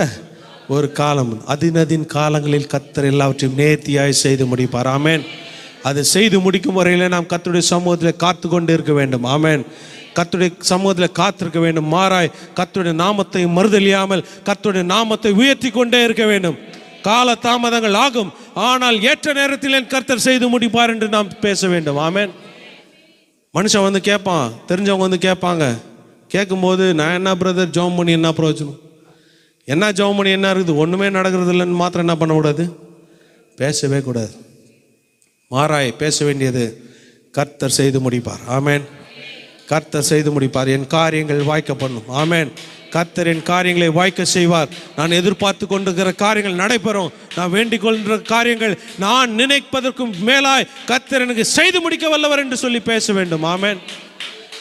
ஒரு காலம் உண்டு. அதின் காலங்களில் கர்த்தர் எல்லாவற்றையும் நேர்த்தியாய் செய்து முடிப்பார். ஆமென். அதை செய்து முடிக்கும் வரையிலே நாம் கர்த்தருடைய சமூகத்தில் காத்து கொண்டு இருக்க வேண்டும். ஆமென். கர்த்தருடைய சமூகத்தில் காத்திருக்க வேண்டும். மாறாய் கர்த்தருடைய நாமத்தை மறுதலியாமல் கர்த்தருடைய நாமத்தை உயர்த்தி கொண்டே இருக்க வேண்டும். கால தாமதங்கள் ஆகும், ஆனால் ஏற்ற நேரத்தில் என் கர்த்தர் செய்து முடிப்பார் என்று நாம் பேச வேண்டும். ஆமென். மனுஷன் வந்து கேட்பான், தெரிஞ்சவங்க வந்து கேட்பாங்க. கேட்கும்போது நான் என்ன பிரதர் ஜெபம் பண்ணி என்ன பிரயோஜனம்? என்ன ஜெபம் பண்ணி என்ன இருக்குது? ஒன்றுமே நடக்கிறது இல்லைன்னு மாத்திரம் என்ன பண்ணக்கூடாது? பேசவே கூடாது. மாறாய் பேச வேண்டியது கர்த்தர் செய்து முடிப்பார். ஆமென். கர்த்தர் செய்து முடிப்பார். என் காரியங்கள் வாய்க்க பண்ணும். ஆமென். கர்த்தர் என் காரியங்களை வாய்க்க செய்வார். நான் எதிர்பார்த்து கொண்டிருக்கிற காரியங்கள் நடைபெறும். நான் வேண்டிக் கொள்கிற காரியங்கள் நான் நினைப்பதற்கும் மேலாய் கர்த்தர் எனக்கு செய்து முடிக்க வல்லவர் என்று சொல்லி பேச வேண்டும். ஆமென்.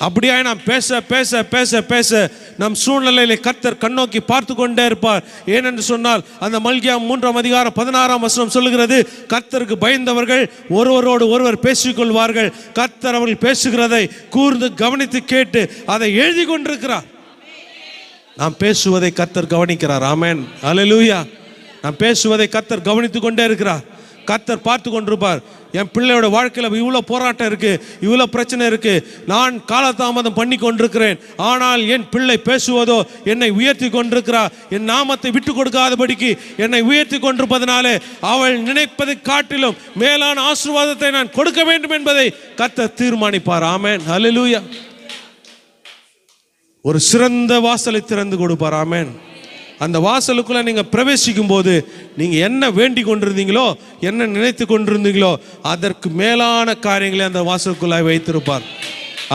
அப்படியாய் நாம் பேச பேச பேச பேச நம் சூழ்நிலையிலே கர்த்தர் கண்ணோக்கி பார்த்து கொண்டே இருப்பார். ஏனென்று சொன்னால் அந்த மல்கியா 3:16 சொல்லுகிறது, கர்த்தருக்கு பயந்தவர்கள் ஒருவரோடு ஒருவர் பேசிக்கொள்வார்கள். கர்த்தர் அவர்கள் பேசுகிறதை கூர்ந்து கவனித்து கேட்டு அதை எழுதி கொண்டிருக்கிறார். நாம் பேசுவதை கர்த்தர் கவனிக்கிறார். ஆமென், அல்லேலூயா. நாம் பேசுவதை கர்த்தர் கவனித்து கொண்டே இருக்கிறார். கர்த்தர் பார்த்து கொண்டிருப்பார். என் பிள்ளையோட வாழ்க்கையில் இவ்வளோ போராட்டம் இருக்கு, இவ்வளோ பிரச்சனை இருக்கு, நான் காலதாமதம் பண்ணி கொண்டிருக்கிறேன், ஆனால் என் பிள்ளை பேசுவதோ என்னை உயர்த்தி கொண்டிருக்கிறார். என் நாமத்தை விட்டு கொடுக்காதபடிக்கு என்னை உயர்த்தி கொண்டிருப்பதனாலே அவள் நினைப்பதை காட்டிலும் மேலான ஆசீர்வாதத்தை நான் கொடுக்க வேண்டும் என்பதை கர்த்தர் தீர்மானிப்பார். ஆமென், அல்லேலூயா. ஒரு சிறந்த வாசலை திறந்து கொடுப்பார். ஆமென். அந்த வாசலுக்குள்ள நீங்க பிரவேசிக்கும் போது நீங்க என்ன வேண்டி கொண்டிருந்தீங்களோ, என்ன நினைத்து கொண்டிருந்தீங்களோ, அதற்கு மேலான காரியங்களை அந்த வாசலுக்குள்ள வைத்திருப்பார்.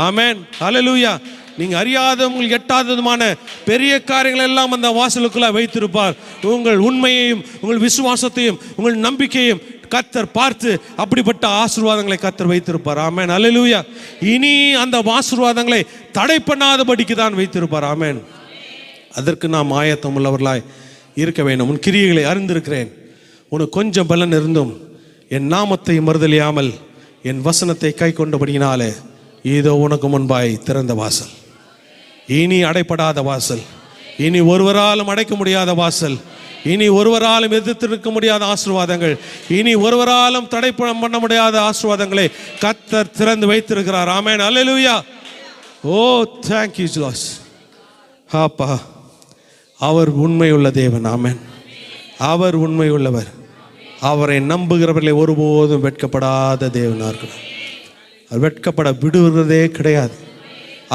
ஆமென், அல்லேலூயா. நீங்க அறியாத உங்களுக்கு எட்டாததுமான பெரிய காரியங்கள் எல்லாம் அந்த வாசலுக்குள்ள வைத்திருப்பார். உங்கள் உண்மையையும் உங்கள் விசுவாசத்தையும் உங்கள் நம்பிக்கையும் கர்த்தர் பார்த்து அப்படிப்பட்ட ஆசீர்வாதங்களை கர்த்தர் வைத்திருப்பார். ஆமென், அல்லேலூயா. இனி அந்த ஆசீர்வாதங்களை தடை பண்ணாதபடிக்கு தான் வைத்திருப்பார். ஆமென். அதற்கு நாம் ஆயத்தம் உள்ளவர்களாய் இருக்க வேண்டும். உன் கிரியைகளை அறிந்திருக்கிறேன், உனக்கு கொஞ்சம் பலன் இருந்தும் என் நாமத்தை மறுதலியாமல் என் வசனத்தை கை கொண்டபடியினாலே இதோ உனக்கு முன்பாய் திறந்த வாசல், இனி அடைப்படாத வாசல், இனி ஒருவராலும் அடைக்க முடியாத வாசல், இனி ஒருவராலும் எதிர்த்து நிற்க முடியாத ஆசீர்வாதங்கள், இனி ஒருவராலும் தடை பண்ண முடியாத ஆசீர்வாதங்களை கர்த்தர் திறந்து வைத்திருக்கிறார். ஆமென், அல்லேலூயா. Oh thank you Jesus. அப்பா, அவர் உண்மையுள்ள தேவன். ஆமென். அவர் உண்மையுள்ளவர். அவரை நம்புகிறவர்களை ஒருபோதும் வெட்கப்படாத தேவனாக இருக்கிறார். அவர் வெட்கப்பட விடுவதே கிடையாது,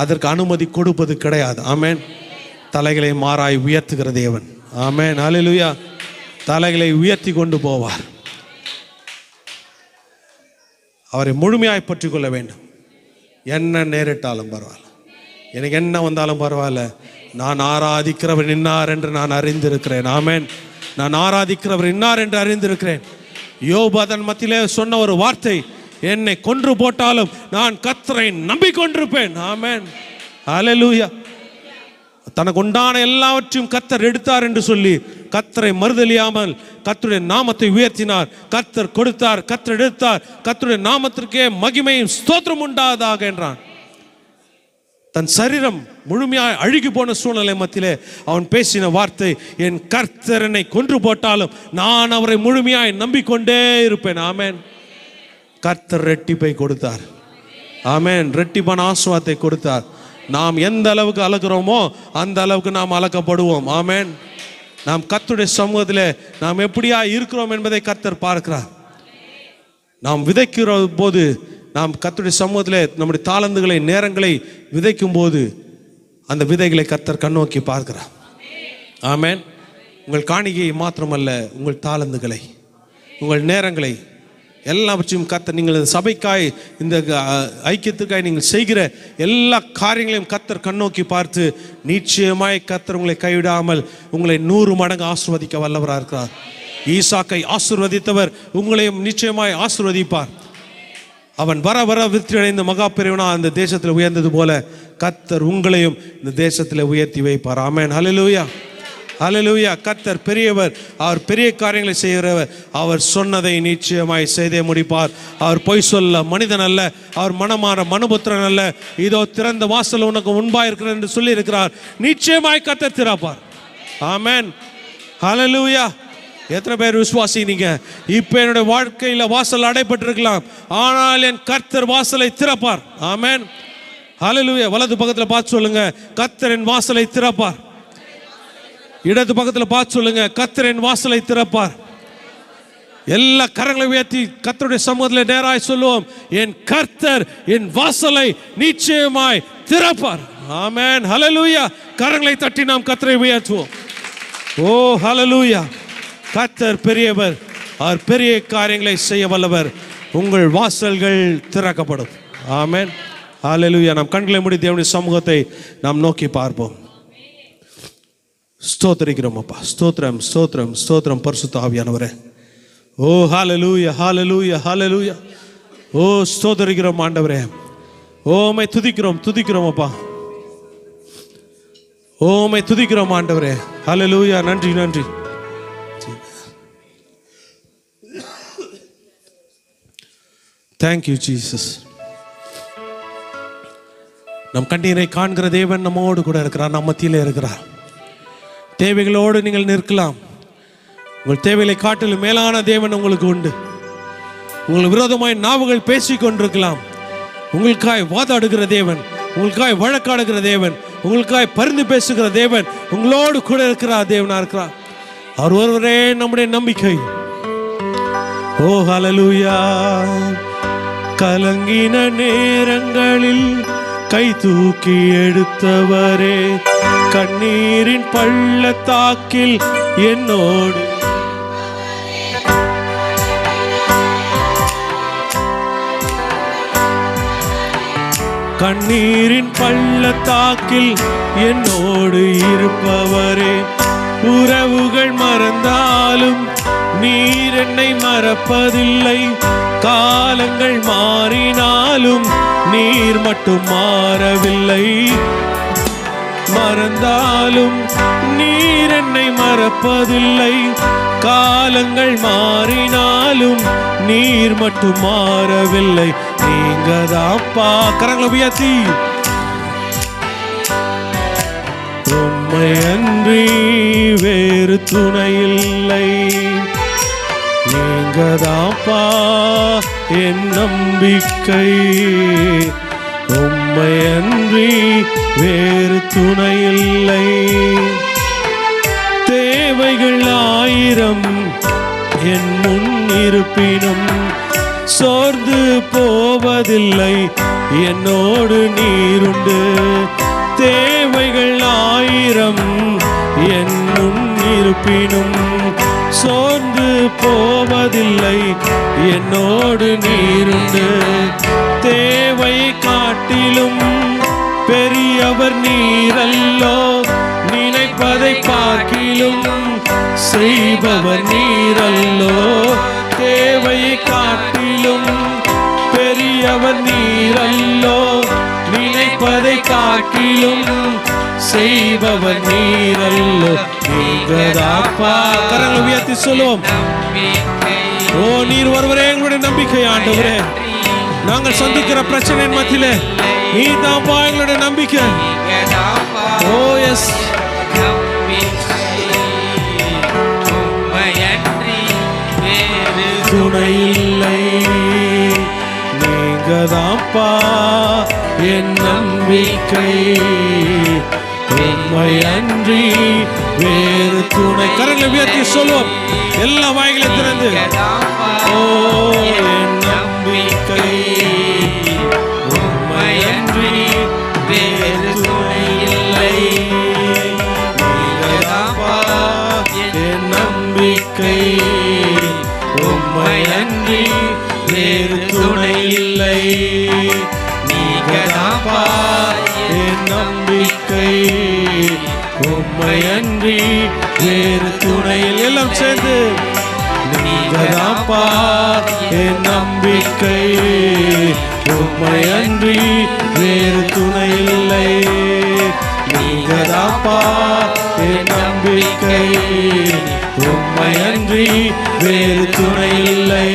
அதற்கு அனுமதி கொடுப்பது கிடையாது. ஆமென். தலைகளை மாறாய் உயர்த்துகிற தேவன். ஆமென், அல்லேலூயா. தலைகளை உயர்த்தி கொண்டு போவார். அவரை முழுமையாய் பற்றி கொள்ள வேண்டும். என்ன நேரிட்டாலும் பரவாயில்ல, எனக்கு என்ன வந்தாலும் பரவாயில்ல, நான் ஆராதிக்கிறவர் இன்னார் என்று நான் அறிந்திருக்கிறேன். ஆமென். நான் ஆராதிக்கிறவர் இன்னார் என்று அறிந்திருக்கிறேன். யோபு அதன் மத்தியிலே சொன்ன ஒரு வார்த்தை, என்னை கொன்று போட்டாலும் நான் கர்த்தரை நம்பிக்கொண்டிருப்பேன். ஆமென், அல்லேலூயா. தனக்கு உண்டான எல்லாவற்றையும் கர்த்தர் எடுத்தார் என்று சொல்லி கர்த்தரை மறுதலியாமல் கர்த்தருடைய நாமத்தை உயர்த்தினார். கர்த்தர் கொடுத்தார், கர்த்தர் எடுத்தார், கர்த்தருடைய நாமத்திற்கே மகிமையும் ஸ்தோத்திரம் உண்டாதாக என்றான். தன் சரீரம் முழுமையாக அழுகி போன சூழ்நிலை மத்தியிலே அவன் பேசின வார்த்தை, என் கர்த்தர் என்னை கொன்று போட்டாலும் நான் அவரை முழுமையாய் நம்பிக்கொண்டே இருப்பேன். ஆமென். கர்த்தர் ரெட்டிப்பை கொடுத்தார். ஆமென். ரெட்டிப்பான ஆசீர்வாதத்தை கொடுத்தார். நாம் எந்த அளவுக்கு அழகிறோமோ அந்த அளவுக்கு நாம் அழக்கப்படுவோம். ஆமென். நாம் கர்த்தருடைய சமூகத்தில் நாம் எப்படியா இருக்கிறோம் என்பதை கர்த்தர் பார்க்கிறார். நாம் விதைக்கிற போது, நாம் கர்த்தருடைய சமூகத்தில் நம்முடைய தாளந்துகளை நேரங்களை விதைக்கும் போது அந்த விதைகளை கர்த்தர் கண்ணோக்கி பார்க்கிறார். ஆமென். உங்கள் காணிகையை மாத்திரமல்ல, உங்கள் தாளந்துகளை, உங்கள் நேரங்களை எல்லாவற்றையும் கர்த்தர், நீங்கள் சபைக்காய் இந்த ஐக்கியத்துக்காய் நீங்கள் செய்கிற எல்லா காரியங்களையும் கர்த்தர் கண்ணோக்கி பார்த்து நிச்சயமாய் கர்த்தர் உங்களை கைவிடாமல் உங்களை 100 மடங்கு ஆசீர்வதிக்க வல்லவராக இருக்கிறார். ஈசாக்கை ஆசீர்வதித்தவர் உங்களையும் நிச்சயமாய் ஆசீர்வதிப்பார். அவன் வர வர விருத்தி அடைந்த மகா பெரியவனா அந்த தேசத்தில் உயர்ந்தது போல கர்த்தர் உங்களையும் இந்த தேசத்தில் உயர்த்தி வைப்பார். ஆமென், அல்லேலூயா, அல்லேலூயா. கர்த்தர் பெரியவர், அவர் பெரிய காரியங்களை செய்கிறவர். அவர் சொன்னதை நிச்சயமாய் செய்தே முடிப்பார். அவர் பொய் சொல்ல மனிதன் அல்ல, அவர் மனமாற மனுபுத்திரன் அல்ல. இதோ திறந்த வாசல் உனக்கு முன்பாக இருக்கிறது என்று சொல்லி இருக்கிறார். நிச்சயமாய் கர்த்தர் திறப்பார். ஆமென், அல்லேலூயா. எத்தனை பேர் விசுவாசினீங்க? இப்போ என்னுடைய வாழ்க்கையில் வாசல் அடைபட்டிருக்கலாம், ஆனால் என் கர்த்தர் வாசலை திறப்பார். ஆமென், ஹல்லேலூயா. வலது பக்கத்தில் பார்த்து சொல்லுங்க, கர்த்தர் என் வாசலை திறப்பார். இடது பக்கத்தில் பார்த்து சொல்லுங்க, கர்த்தர் என் வாசலை திறப்பார். எல்லா கரங்களை உயர்த்தி கர்த்தருடைய சமூகத்தில் நேராய் சொல்லுவோம், என் கர்த்தர் என் வாசலை நிச்சயமாய் திறப்பார். ஆமென், ஹல்லேலூயா. கரங்களை தட்டி நாம் கர்த்தரை உயர்த்துவோம். ஓ ஹல்லேலூயா. கர்த்தர் பெரியவர், அவர் பெரிய காரியங்களை செய்ய வல்லவர். உங்கள் வாசல்கள் திறக்கப்படும். ஆமென், ஹல்லேலூயா. நாம் கண்களை மூடி தேவனுடைய சமூகத்தை நாம் நோக்கி பார்ப்போம். ஸ்தோத்திரிக்கிறோம் அப்பா. ஸ்தோத்திரம், ஸ்தோத்திரம், ஸ்தோத்திரம் பரிசுத்த ஆவியானவரே. ஓ ஹல்லேலூயா, ஹல்லேலூயா, ஹல்லேலூயா. ஓ ஸ்தோத்திரிக்கிறோம் ஆண்டவரே. ஓமை துதிக்கிறோம், துதிக்கிறோம் அப்பா. ஓமை துதிக்கிறோம் ஆண்டவரே. ஹல்லேலூயா. நன்றி, நன்றி. Thank you Jesus. நம் கண்ணீரை காண்கிற தேவன் நம்மோடு கூட இருக்கிறார், நம் மத்தியிலே இருக்கிறார். தேவைகளோடு நீங்கள் நிற்கலாம். உங்கள் தேவைகளை காட்டிலும் மேலான தேவன் உங்களுக்கு உண்டு. உங்களுக்கு விரோதமாய் நாவுகள் பேசிக் கொண்டிருக்கலாம். உங்களுக்காய் வாதாடுகிற தேவன், உங்களுக்காய் வழக்காடுகிற தேவன், உங்களுக்காய் பரிந்து பேசுகிற தேவன் உங்களோடு கூட இருக்கிறார், தேவனா இருக்கிறார். அவர் ஒருவரே நம்முடைய நம்பிக்கை. ஓ ஹல்லேலூயா. கலங்கின நேரங்களில் கை தூக்கி எடுத்தவரே, கண்ணீரின் பள்ளத்தாக்கில் என்னோடு கண்ணீரின் பள்ளத்தாக்கில் என்னோடு இருப்பவரே, உறவுகள் மறந்தாலும் நீர் என்னை மறப்பதில்லை, காலங்கள் மாறினாலும் நீர் மட்டும் மாறவில்லை. மறந்தாலும் நீர் என்னை மறப்பதில்லை, காலங்கள் மாறினாலும் நீர் மட்டும் மாறவில்லை. நீங்க தான்ப்பா. கரங்களை உயர்த்தி, உம்மை அன்றி வேறு துணை இல்லை, நீங்க தான்ப்பா என் நம்பிக்கை, உம்மை அன்றி வேறு துணை இல்லை. தேவைகள் 1000 என் முன் இருப்பினும் சோர்ந்து போவதில்லை, என்னோடு நீருண்டு. தேவைகள் 1000 என் முன் இருப்பினும் சோர்ந்து போவதில்லை, என்னோடு நீருண்டு. தேவை காட்டிலும் பெரியவர் நீரல்லோ, நினைப்பதை பார்க்கிலும் செய்பவர் நீரல்லோ. தேவையை காட்டிலும் பெரியவர் நீரல்லோ, நினைப்பதை காட்டிலும் செய்பவர் நீரல்லோ. நீங்கதாப்பா. கரங்களை உயர்த்தி சொல்லுவோம். ஓ நீர் ஒருவரே எங்களுடைய நம்பிக்கை ஆண்டவரே. நாங்கள் சந்திக்கிற பிரச்சனையின் மத்தியிலே நீர் தான்ப்பா எங்களுடைய நம்பிக்கை. ஓ எஸ். துணை இல்லை, நீங்க தான்ப்பா என் நம்பிக்கை, உம்மை அன்றி வேறு துணை. கரங்களை உயர்த்தி சொல்லுவோம், எல்லா வாய்களையும் திறந்து. ஓ என் நம்பிக்கை, உம்மை அன்றி வேறு துணை இல்லை, நீங்க தான்ப்பா என் நம்பிக்கை, உம்மை அன்றி வேறு துணை இல்லை, நீங்க தான்ப்பா என் நம்பிக்கை, உம்மை அன்றி வேறு துணை. எல்லாம் சேர்ந்து, நீங்க தான்ப்பா என் நம்பிக்கை, உம்மை அன்றி வேறு துணை இல்லை, நீங்க தான்ப்பா என் நம்பிக்கை, உம்மை அன்றி வேறு துணை இல்லை,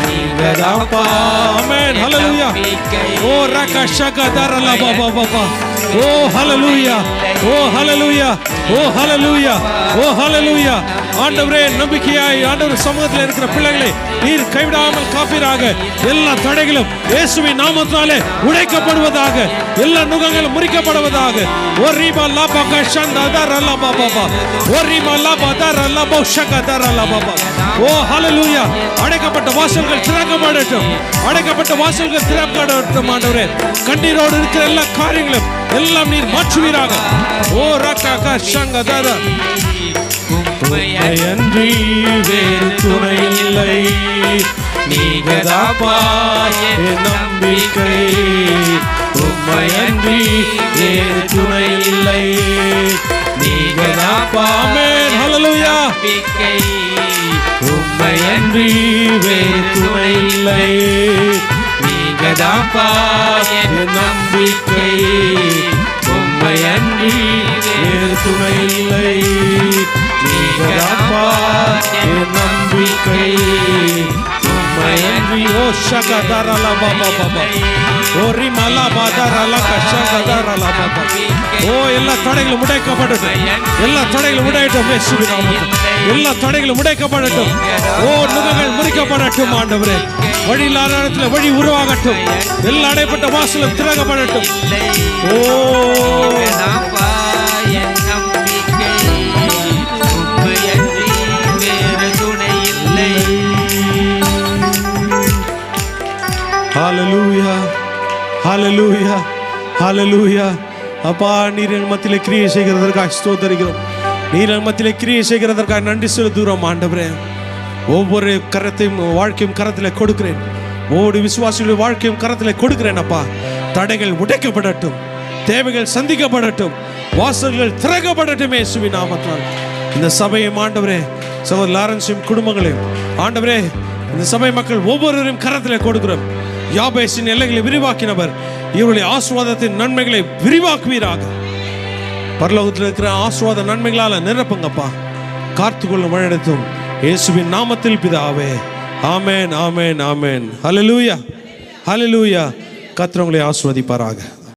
நீங்க தான்ப்பா. ஆமென். ஹல்லேலூயா. ஓ ரக ஷக தரல பாபா பாபா. ஓ ஹல்லேலூயா. ஓ ஹல்லேலூயா. ஓ ஹல்லேலூயா. ஓ ஹல்லேலூயா. ஆண்டவரே நம்பிக்கையாய் ஆண்டவர் சமூகத்தில் இருக்கிற பிள்ளைகளை நீர் கைவிடாமல் காப்பீராக. எல்லா தடைகளும் இயேசுவின் நாமத்தினாலே உடைக்கப்படுவதாக, எல்லா நுகங்களும் முறிக்கப்படுவதாக. ஓ ரீபா லாபா கஷந்த தரல பாபா. ஓ ரீபா லாபா தரல பௌஷக தரல பாபா. ஓ ஹல்லேலூயா. அடைக்கப்பட்ட வாசல்கள் திறக்கப்படட்டும், அடைக்கப்பட்ட வாசல்கள் திறக்கப்படட்டும் ஆண்டவரே. கண்ணீரோடு இருக்கிற எல்லா காரியங்களும் எல்லாம் நீர் மாற்றுவீராக. ஓ ரக கஷங்க தர. உம்மை அன்றி வேறு துணை இல்லை, நீங்க தான்ப்பா என் நம்பிக்கை, உம்மை அன்றி வேறு துணை இல்லை, நீங்க தான்ப்பா. ஆமென். ஹல்லேலூயா. உம்மை அன்றி வேறு துணை இல்லை, நீங்க நீங்கதாப்பா என் நம்பிக்கை, உம்மை அன்றி வேறு துணை இல்லை. நீங்கதாப்பா என் நம்பிக்கை, உம்மை அன்றி. ஓ ஷகதரலா பாபா பாபா, ஓரி மலா பாதரலா கஷகதரலா பாபா. ஓ எல்லா தடைகளும் உடைக்கப்படட்டும், எல்லா தடைகளும் உடையட்டும் இயேசுவின் நாமத்தில். எல்லா தடைகளும் உடைக்கப்படட்டும். ஓ நுகங்கள் முறிக்கப்படட்டும் ஆண்டவரே. வழி இல்லாத இடத்துல வழி உருவாகட்டும். எல்லா அடைப்பட்ட வாசலும் திறக்கப்படட்டும். ஓ ஹல்லேலூயா, ஹல்லேலூயா, ஹல்லேலூயா. அப்பா நீர் என் மத்தியிலே கிரியை செய்கிறதற்காக ஸ்தோத்திரிக்கிறோம். நீர் என் மத்தியிலே கிரியை செய்கிறதற்காக நன்றி செலுத்துகிறோம் ஆண்டவரே. ஒவ்வொரு கரத்தையும் வாழ்க்கையும் கரத்தில் கொடுக்கிறேன். ஒவ்வொரு விசுவாசிகளுடைய வாழ்க்கையும் கரத்தில் கொடுக்கிறேன். அப்பா தடைகள் உடைக்கப்படட்டும், தேவைகள் சந்திக்கப்படட்டும், வாசல்கள் திறக்கப்படட்டும் இயேசுவின் நாமத்தால். இந்த சபையை ஆண்டவரே, சகோதரர் லாரன்ஸையும் குடும்பங்களையும் ஆண்டவரே, இந்த சபை மக்கள் ஒவ்வொருவரையும் கரத்தில் கொடுக்கிறோம். யாபேசின் எல்லைகளை விரிவாக்கினவர் இவருடைய ஆசீர்வாதத்தின் நன்மைகளை விரிவாக்குவீராக. பரலோகத்தில் இருக்கிற ஆசீர்வாத நன்மைகளால நிரப்புங்கப்பா. காத்துக்கொள்ளும் வழிநடத்தும் இயேசுவின் நாமத்தில் பிதாவே. ஆமென், ஆமென், ஆமென். ஹல்லேலூயா, ஹல்லேலூயா. கர்த்தர் உங்களை ஆசீர்வதிப்பாராக.